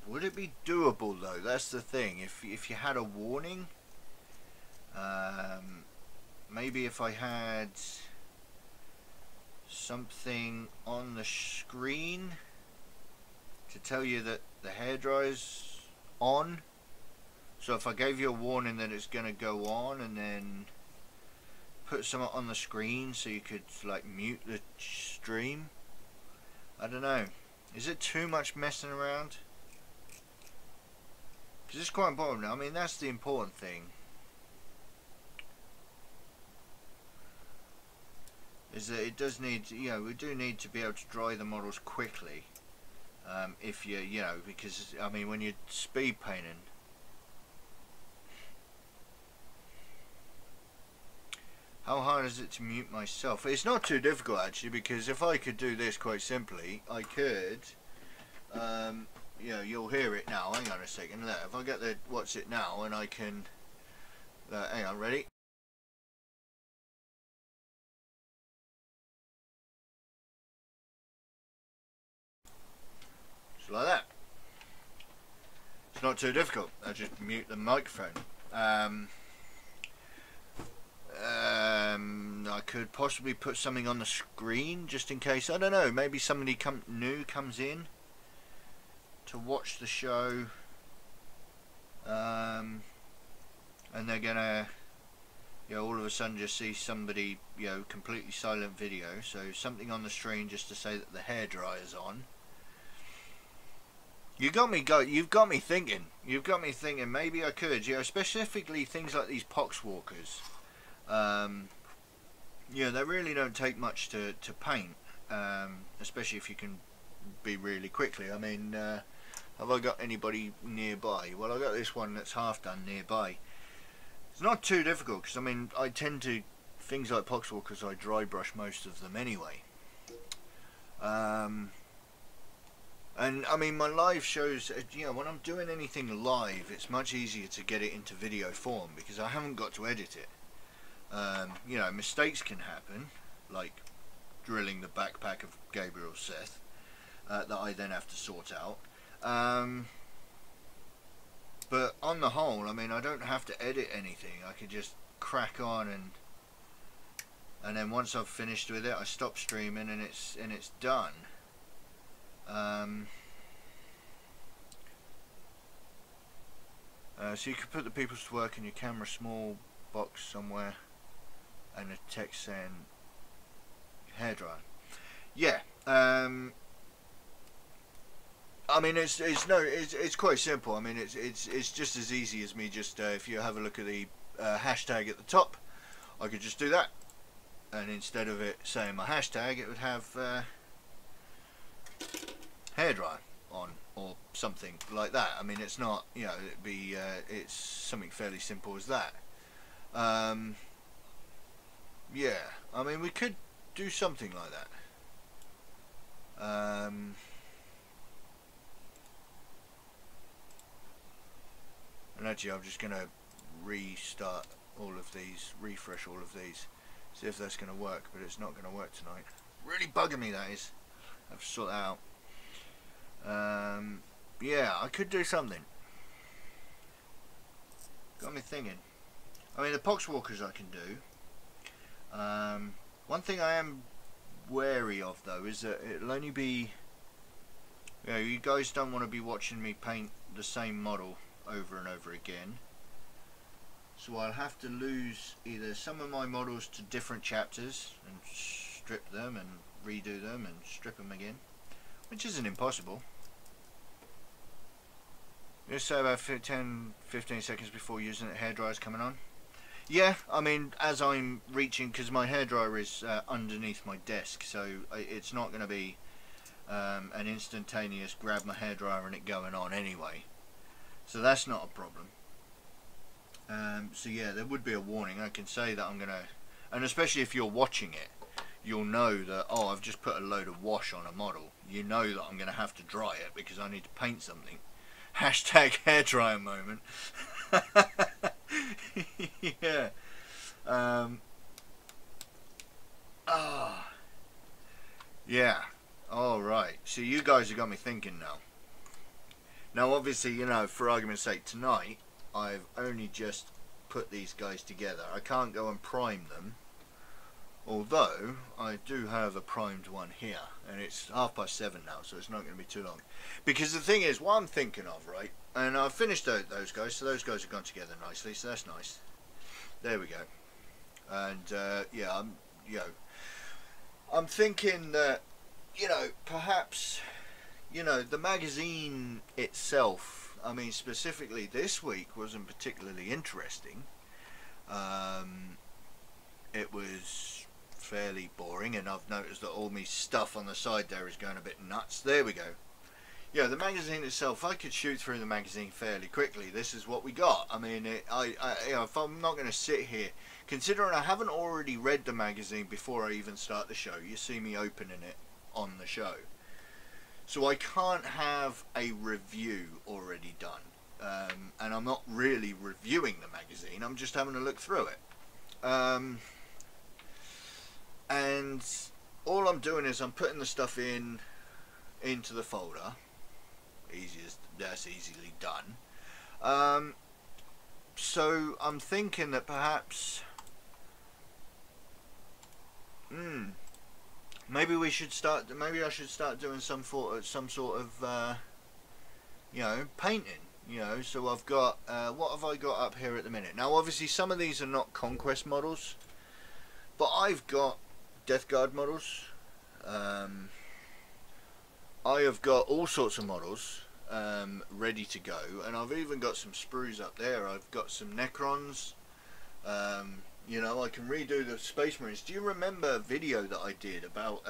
Would it be doable though? That's the thing. If you had a warning, maybe if I had something on the screen to tell you that the hairdryer's on, so if I gave you a warning that it's gonna go on, and then put something on the screen so you could like mute the stream. I don't know, is it too much messing around? Because it's quite important. I mean, that's the important thing, is that it does need to, you know, we do need to be able to dry the models quickly, if you know, because I mean, when you're speed painting, how hard is it to mute myself? It's not too difficult actually, because if I could do this quite simply, I could, you know, you'll hear it now. Hang on a second. Look, if I get the what's it now, and I can, hang on, ready? Like that. It's not too difficult. I just mute the microphone. I could possibly put something on the screen just in case. I don't know. Maybe somebody new comes in to watch the show, and they're gonna, you know, all of a sudden just see somebody, you know, completely silent video. So something on the screen just to say that the hairdryer's on. You've got me thinking. You've got me thinking. Maybe I could, you know, specifically things like these poxwalkers. You know, they really don't take much to paint, especially if you can be really quickly. I mean, have I got anybody nearby? Well, I got this one that's half done nearby. It's not too difficult, because I mean, I tend to, things like poxwalkers, I dry brush most of them anyway. And I mean, my live shows, you know, when I'm doing anything live, it's much easier to get it into video form because I haven't got to edit it. You know, mistakes can happen, like drilling the backpack of Gabriel Seth, that I then have to sort out. But on the whole, I mean, I don't have to edit anything. I can just crack on, and then once I've finished with it, I stop streaming, and it's done. So you could put the people's to work in your camera small box somewhere, and a text saying hairdryer. Yeah. I mean, it's quite simple. I mean, it's just as easy as me just if you have a look at the hashtag at the top, I could just do that, and instead of it saying my hashtag, it would have hairdryer on or something like that. I mean, it's not, you know, it'd be it's something fairly simple as that. Yeah, I mean, we could do something like that. And actually, I'm just going to restart all of these, refresh all of these, see if that's going to work, but it's not going to work tonight. Really bugging me, that is. I have to sort that out. Yeah, I could do something. Got me thinking. I mean, the poxwalkers I can do. One thing I am wary of, though, is that it'll only be, you know, you guys don't want to be watching me paint the same model over and over again. So I'll have to lose either some of my models to different chapters and strip them and redo them and strip them again, which isn't impossible. Just say about 10-15 seconds before using it, hairdryer's coming on. Yeah, I mean, as I'm reaching, because my hairdryer is underneath my desk, so it's not going to be an instantaneous grab my hairdryer and it going on anyway. So that's not a problem. So yeah, there would be a warning. I can say that I'm going to, and especially if you're watching it, you'll know that, oh, I've just put a load of wash on a model. You know that I'm going to have to dry it because I need to paint something. Hashtag hairdryer moment. Yeah. Yeah. All right. So you guys have got me thinking now. Now, obviously, you know, for argument's sake, tonight I've only just put these guys together. I can't go and prime them. Although I do have a primed one here, and it's 7:30 now, so it's not going to be too long. Because the thing is, what I'm thinking of, right? And I've finished those guys, so those guys have gone together nicely, so that's nice. There we go. And yeah, I'm thinking that, you know, perhaps, you know, the magazine itself, I mean, specifically this week, wasn't particularly interesting. It was fairly boring, and I've noticed that all my stuff on the side there is going a bit nuts. There we go. Yeah, the magazine itself, I could shoot through the magazine fairly quickly. This is what we got. I mean, you know, if I'm not going to sit here, considering I haven't already read the magazine before I even start the show, you see me opening it on the show. So I can't have a review already done. And I'm not really reviewing the magazine, I'm just having a look through it. And all I'm doing is I'm putting the stuff into the folder. That's easily done. So I'm thinking that perhaps maybe we should start. Maybe I should start doing some sort of you know, painting. You know, so I've got what have I got up here at the minute? Now, obviously, some of these are not Conquest models, but I've got Death Guard models. I have got all sorts of models ready to go, and I've even got some sprues up there. I've got some Necrons. You know, I can redo the Space Marines. Do you remember a video that I did about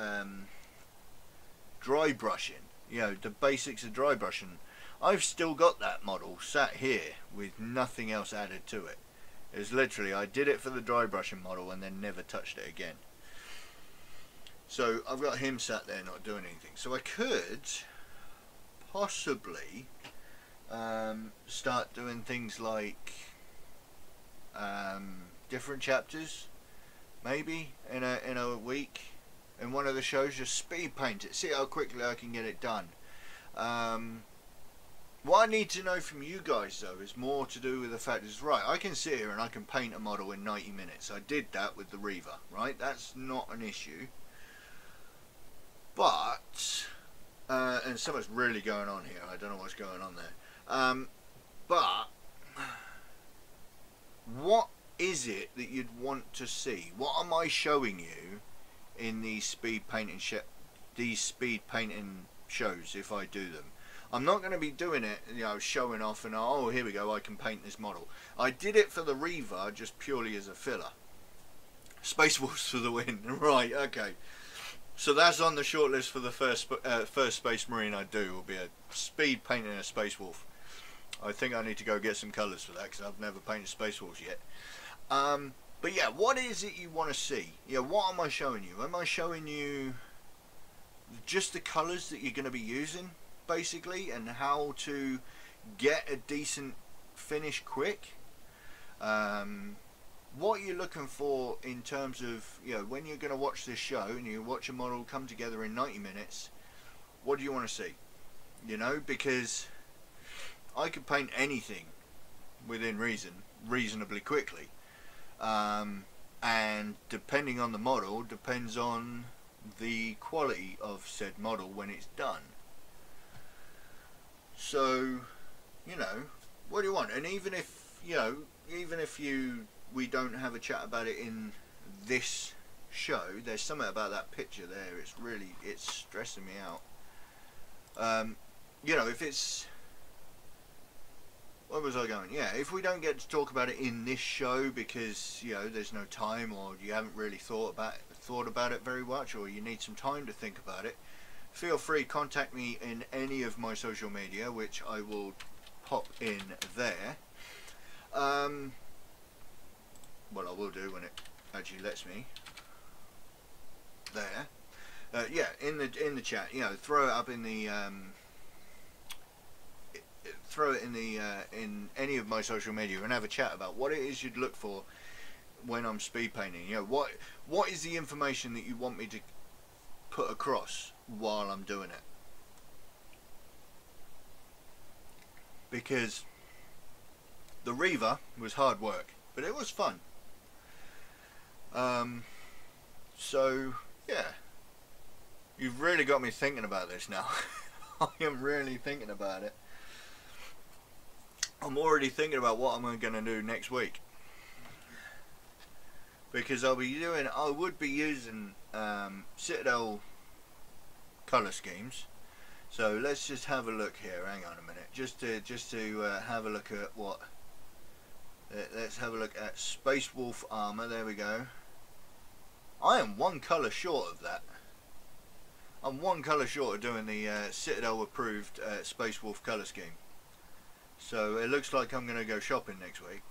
dry brushing? You know, the basics of dry brushing. I've still got that model sat here with nothing else added to it. It's literally, I did it for the dry brushing model and then never touched it again. So I've got him sat there not doing anything. So I could possibly start doing things like different chapters, maybe in a week, in one of the shows. Just speed paint it, see how quickly I can get it done. What I need to know from you guys though is more to do with the fact is, right, I can sit here and I can paint a model in 90 minutes. I did that with the Reaver, right? That's not an issue. But and something's really going on here. I don't know what's going on there. But what is it that you'd want to see? What am I showing you in these speed painting shows if I do them? I'm not going to be doing it, you know, showing off and, oh, here we go, I can paint this model. I did it for the Reaver just purely as a filler. Space Wolves for the win. Right, okay. So that's on the shortlist for the first Space Marine I do, will be a speed painting a Space Wolf. I think I need to go get some colours for that because I've never painted Space Wolves yet. But yeah, what is it you want to see? Yeah, what am I showing you? Am I showing you just the colours that you're going to be using, basically, and how to get a decent finish quick? What are you looking for in terms of, you know, when you're going to watch this show and you watch a model come together in 90 minutes, what do you want to see? You know, because I could paint anything within reason reasonably quickly, and depending on the model depends on the quality of said model when it's done. So, you know, what do you want? And even if, you know, we don't have a chat about it in this show, there's something about that picture there, it's stressing me out. You know, if it's, where was I going? Yeah, if we don't get to talk about it in this show because, you know, there's no time, or you haven't really thought about it very much, or you need some time to think about it, feel free to contact me in any of my social media, which I will pop in there. Well, I will do when it actually lets me. There. Yeah, in the chat, you know, throw it up in the in any of my social media and have a chat about what it is you'd look for when I'm speed painting. You know, what is the information that you want me to put across while I'm doing it? Because the Reaver was hard work, but it was fun. So yeah, you've really got me thinking about this now. I am really thinking about it. I'm already thinking about what I'm going to do next week, because I would be using Citadel colour schemes. So let's just have a look here. Hang on a minute, just to have a look at what. Let's have a look at Space Wolf armour. There we go. I am one colour short of that. I'm one colour short of doing the Citadel approved Space Wolf colour scheme. So it looks like I'm going to go shopping next week.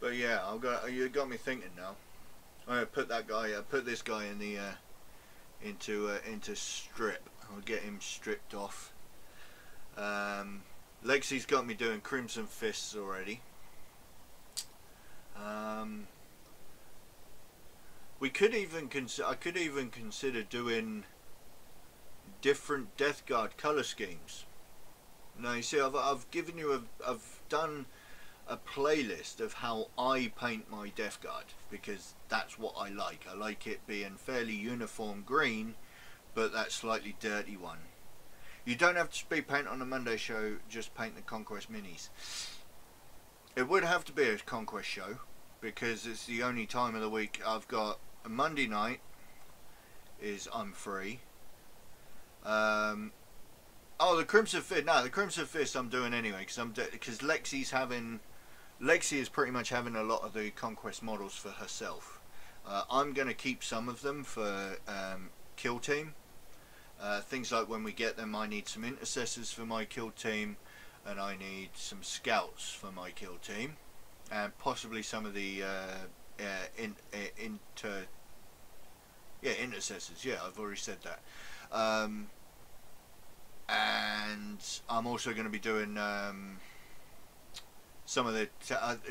But yeah, you got me thinking now. I'm going to put that guy, put this guy in the into strip. I'll get him stripped off. Lexi's got me doing Crimson Fists already. I could even consider doing different Death Guard colour schemes. Now you see, I've done a playlist of how I paint my Death Guard, because that's what I like. I like it being fairly uniform green, but that slightly dirty one. You don't have to speed paint on a Monday show, just paint the Conquest minis. It would have to be a Conquest show, because it's the only time of the week I've got. A Monday night is I'm free. Oh, the Crimson Fist. No, the Crimson Fist I'm doing anyway, because Lexi is pretty much having a lot of the Conquest models for herself. I'm going to keep some of them for Kill Team. Things like when we get them, I need some intercessors for my Kill Team, and I need some scouts for my Kill Team, and possibly some of the intercessors. Yeah, I've already said that. And I'm also going to be doing some of the...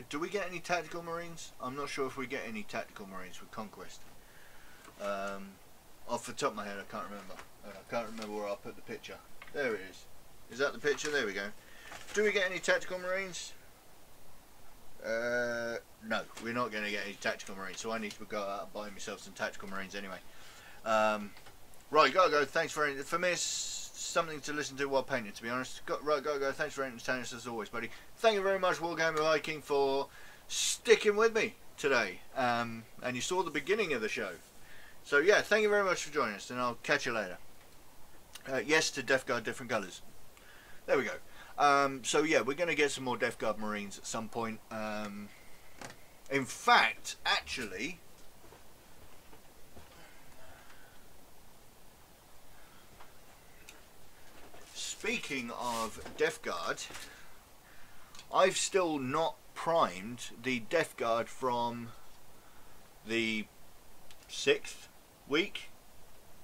do we get any tactical marines? I'm not sure if we get any tactical marines with Conquest. Off the top of my head, I can't remember. I can't remember where I put the picture. There it is. Is that the picture? There we go. Do we get any tactical marines? No, we're not going to get any tactical marines, so I need to go out and buy myself some tactical marines anyway. Right, gotta go. Thanks for me. It's something to listen to while painting, to be honest. Gotta go. Thanks for entertaining us as always, buddy. Thank you very much, Warhammer Viking, for sticking with me today. And you saw the beginning of the show. So yeah, thank you very much for joining us, and I'll catch you later. Yes to Death Guard different colours. There we go. So yeah, we're going to get some more Death Guard Marines at some point. In fact, actually, speaking of Death Guard, I've still not primed the Death Guard from the 6th week,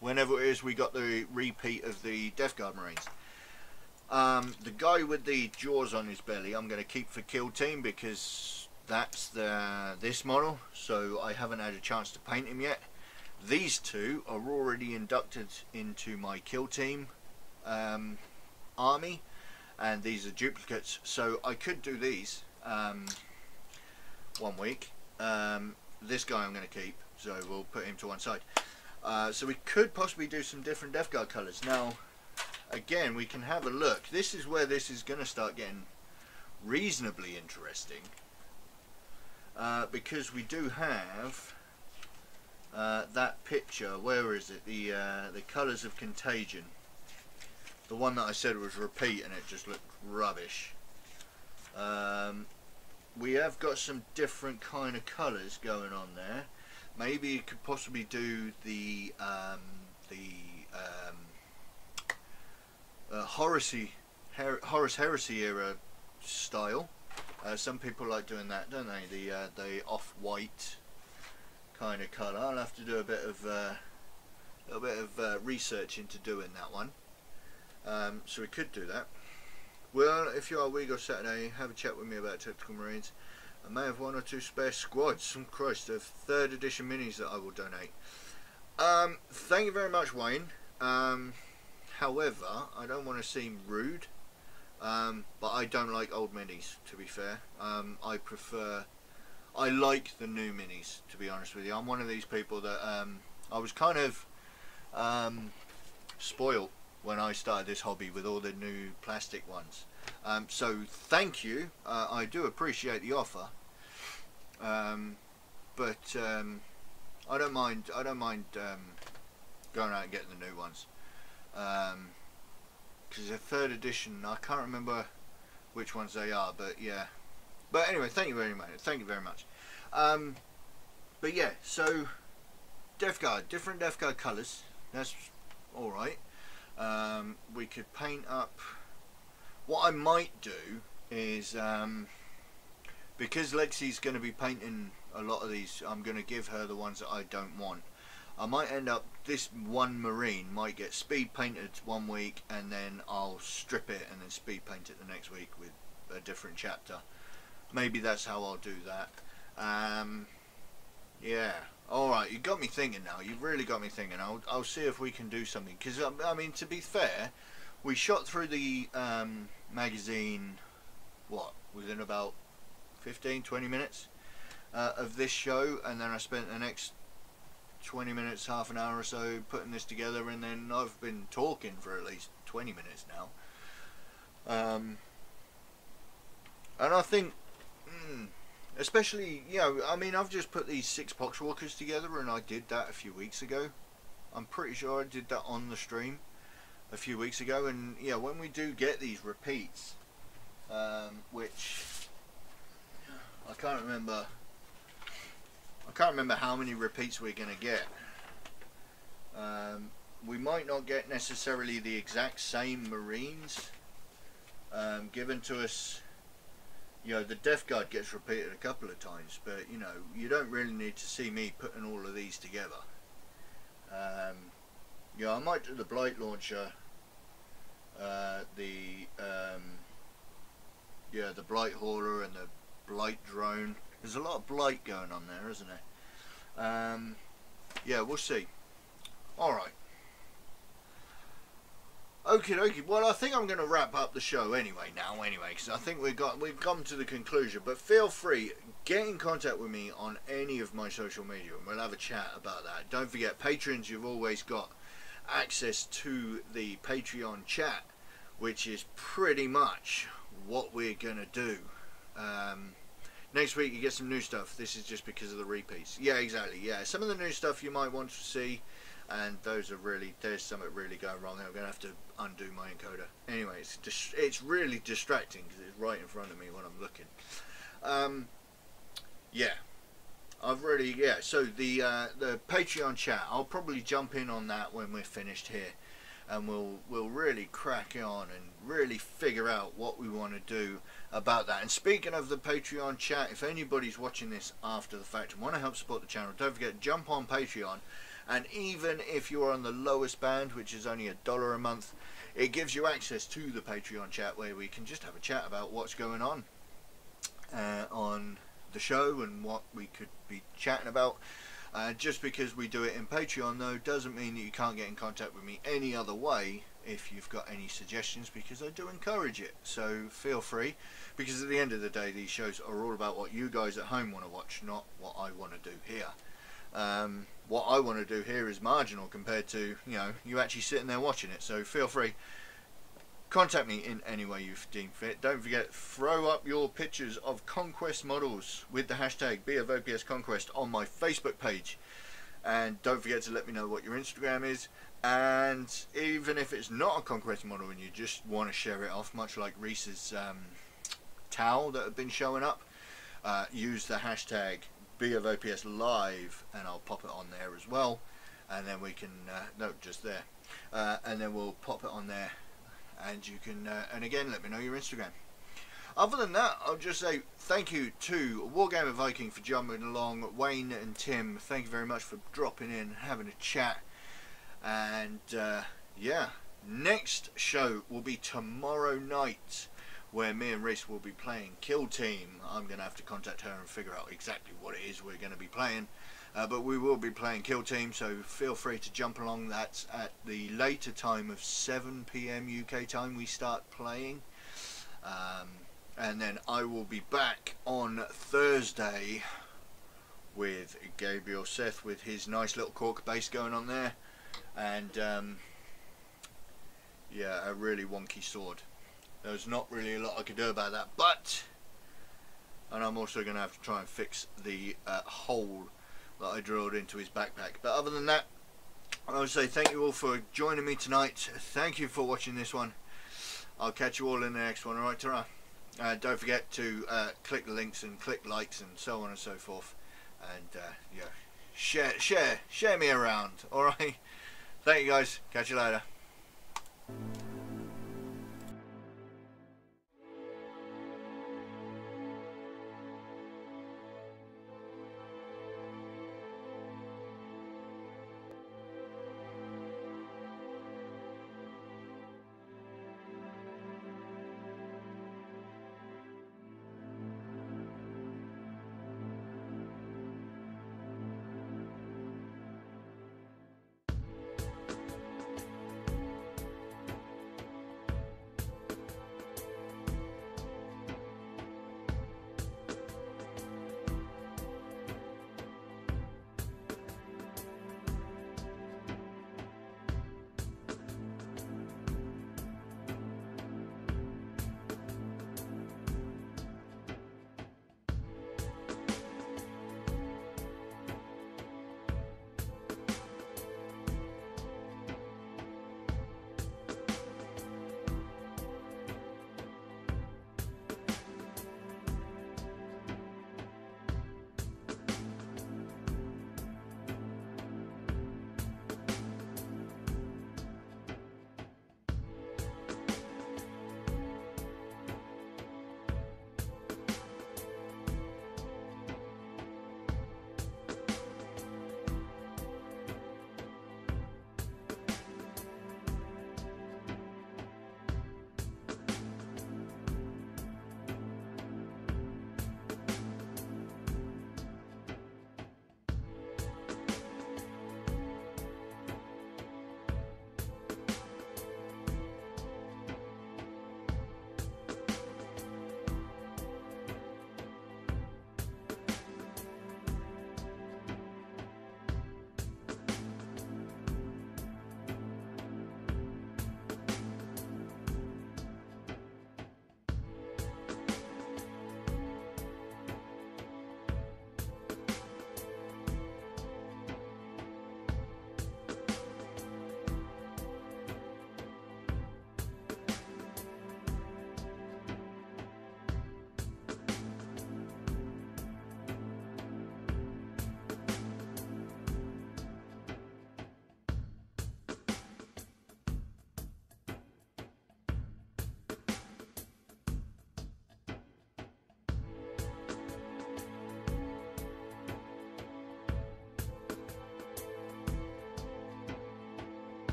whenever it is we got the repeat of the Death Guard Marines. The guy with the jaws on his belly I'm going to keep for kill team, because that's this model, so I haven't had a chance to paint him yet. These two are already inducted into my kill team army, and these are duplicates, so I could do these 1 week. This guy I'm going to keep, so we'll put him to one side. So we could possibly do some different Death Guard colours. Now again, we can have a look. This is where this is going to start getting reasonably interesting, because we do have that picture. Where is it? The colours of Contagion. The one that I said was repeat, and it just looked rubbish. We have got some different kind of colours going on there. Maybe you could possibly do the Horus Heresy era style. Some people like doing that, don't they? The off-white kind of colour. I'll have to do a bit of research into doing that one. So we could do that. Well, if you are week or Saturday, have a chat with me about Tactical Marines. I may have 1 or 2 spare squads. Some Christ, of 3rd edition minis that I will donate. Thank you very much, Wayne. However, I don't want to seem rude, but I don't like old minis, to be fair. I like the new minis, to be honest with you. I'm one of these people that I was kind of spoiled when I started this hobby with all the new plastic ones. So thank you. I do appreciate the offer, but I don't mind going out and getting the new ones. Because they're 3rd edition. I can't remember which ones they are, but yeah. But anyway, thank you very much. Thank you very much. But yeah, so Death Guard, different Death Guard colours. That's all right. We could paint up. What I might do is, because Lexi's going to be painting a lot of these, I'm going to give her the ones that I don't want. I might end up, this one Marine might get speed painted 1 week, and then I'll strip it and then speed paint it the next week with a different chapter. Maybe that's how I'll do that. Yeah. Alright, you got me thinking now. You've really got me thinking. I'll see if we can do something. Because, I mean, to be fair, we shot through the magazine, what, within about 15-20 minutes of this show, and then I spent the next 20 minutes, half an hour or so putting this together, and then I've been talking for at least 20 minutes now. And I think, especially, you know, I mean, I've just put these 6 Poxwalkers together, and I did that a few weeks ago. I'm pretty sure I did that on the stream a few weeks ago, and yeah, when we do get these repeats, which I can't remember how many repeats we're going to get. We might not get necessarily the exact same Marines given to us. You know, the Death Guard gets repeated a couple of times, but you know, you don't really need to see me putting all of these together. Yeah, I might do the Blight Launcher, the Yeah, the Blight Hauler and the Blight Drone. There's a lot of Blight going on there, isn't there? Yeah, we'll see. Alright. Okie dokie. Well, I think I'm going to wrap up the show anyway because I think we've come to the conclusion. But feel free, get in contact with me on any of my social media and we'll have a chat about that. Don't forget, patrons, you've always got access to the Patreon chat, which is pretty much what we're going to do. Next week you get some new stuff. This is just because of the repeats. Yeah, exactly. Yeah, some of the new stuff you might want to see, and those are really, there's something really going wrong. I'm going to have to undo my encoder. Anyway, it's really distracting because it's right in front of me when I'm looking. Yeah, so the Patreon chat, I'll probably jump in on that when we're finished here, and we'll really crack on and really figure out what we want to do about that. And speaking of the Patreon chat, if anybody's watching this after the fact and want to help support the channel, don't forget, jump on Patreon. And even if you're on the lowest band, which is only $1 a month, it gives you access to the Patreon chat where we can just have a chat about what's going on the show and what we could be chatting about. Just because we do it in Patreon, though, doesn't mean that you can't get in contact with me any other way if you've got any suggestions, because I do encourage it. So feel free, because at the end of the day, these shows are all about what you guys at home want to watch, not what I want to do here. What I want to do here is marginal compared to, you know, you actually sitting there watching it. So feel free, contact me in any way you deem fit. Don't forget, throw up your pictures of Conquest models with the hashtag #BofOPSConquest on my Facebook page, and don't forget to let me know what your Instagram is. And even if it's not a Conquest model and you just want to share it off, much like Reese's towel that have been showing up, use the hashtag #BofOPSLive and I'll pop it on there as well, and then we can no, just there, and then we'll pop it on there, and you can and again, let me know your Instagram. Other than that, I'll just say thank you to Wargamer Viking for jumping along, Wayne and Tim, thank you very much for dropping in, having a chat, and yeah, next show will be tomorrow night, where me and Reese will be playing Kill Team. I'm going to have to contact her and figure out exactly what it is we're going to be playing. But we will be playing Kill Team, so feel free to jump along. That's at the later time of 7 PM UK time we start playing. And then I will be back on Thursday with Gabriel Seth with his nice little cork bass going on there. And yeah, a really wonky sword. There's not really a lot I can do about that, and I'm also going to have to try and fix the hole that I drilled into his backpack. But other than that, I would say thank you all for joining me tonight. Thank you for watching this one. I'll catch you all in the next one. Alright, ta-ra. Don't forget to click the links and click likes and so on and so forth. And yeah, share me around. Alright. Thank you guys. Catch you later.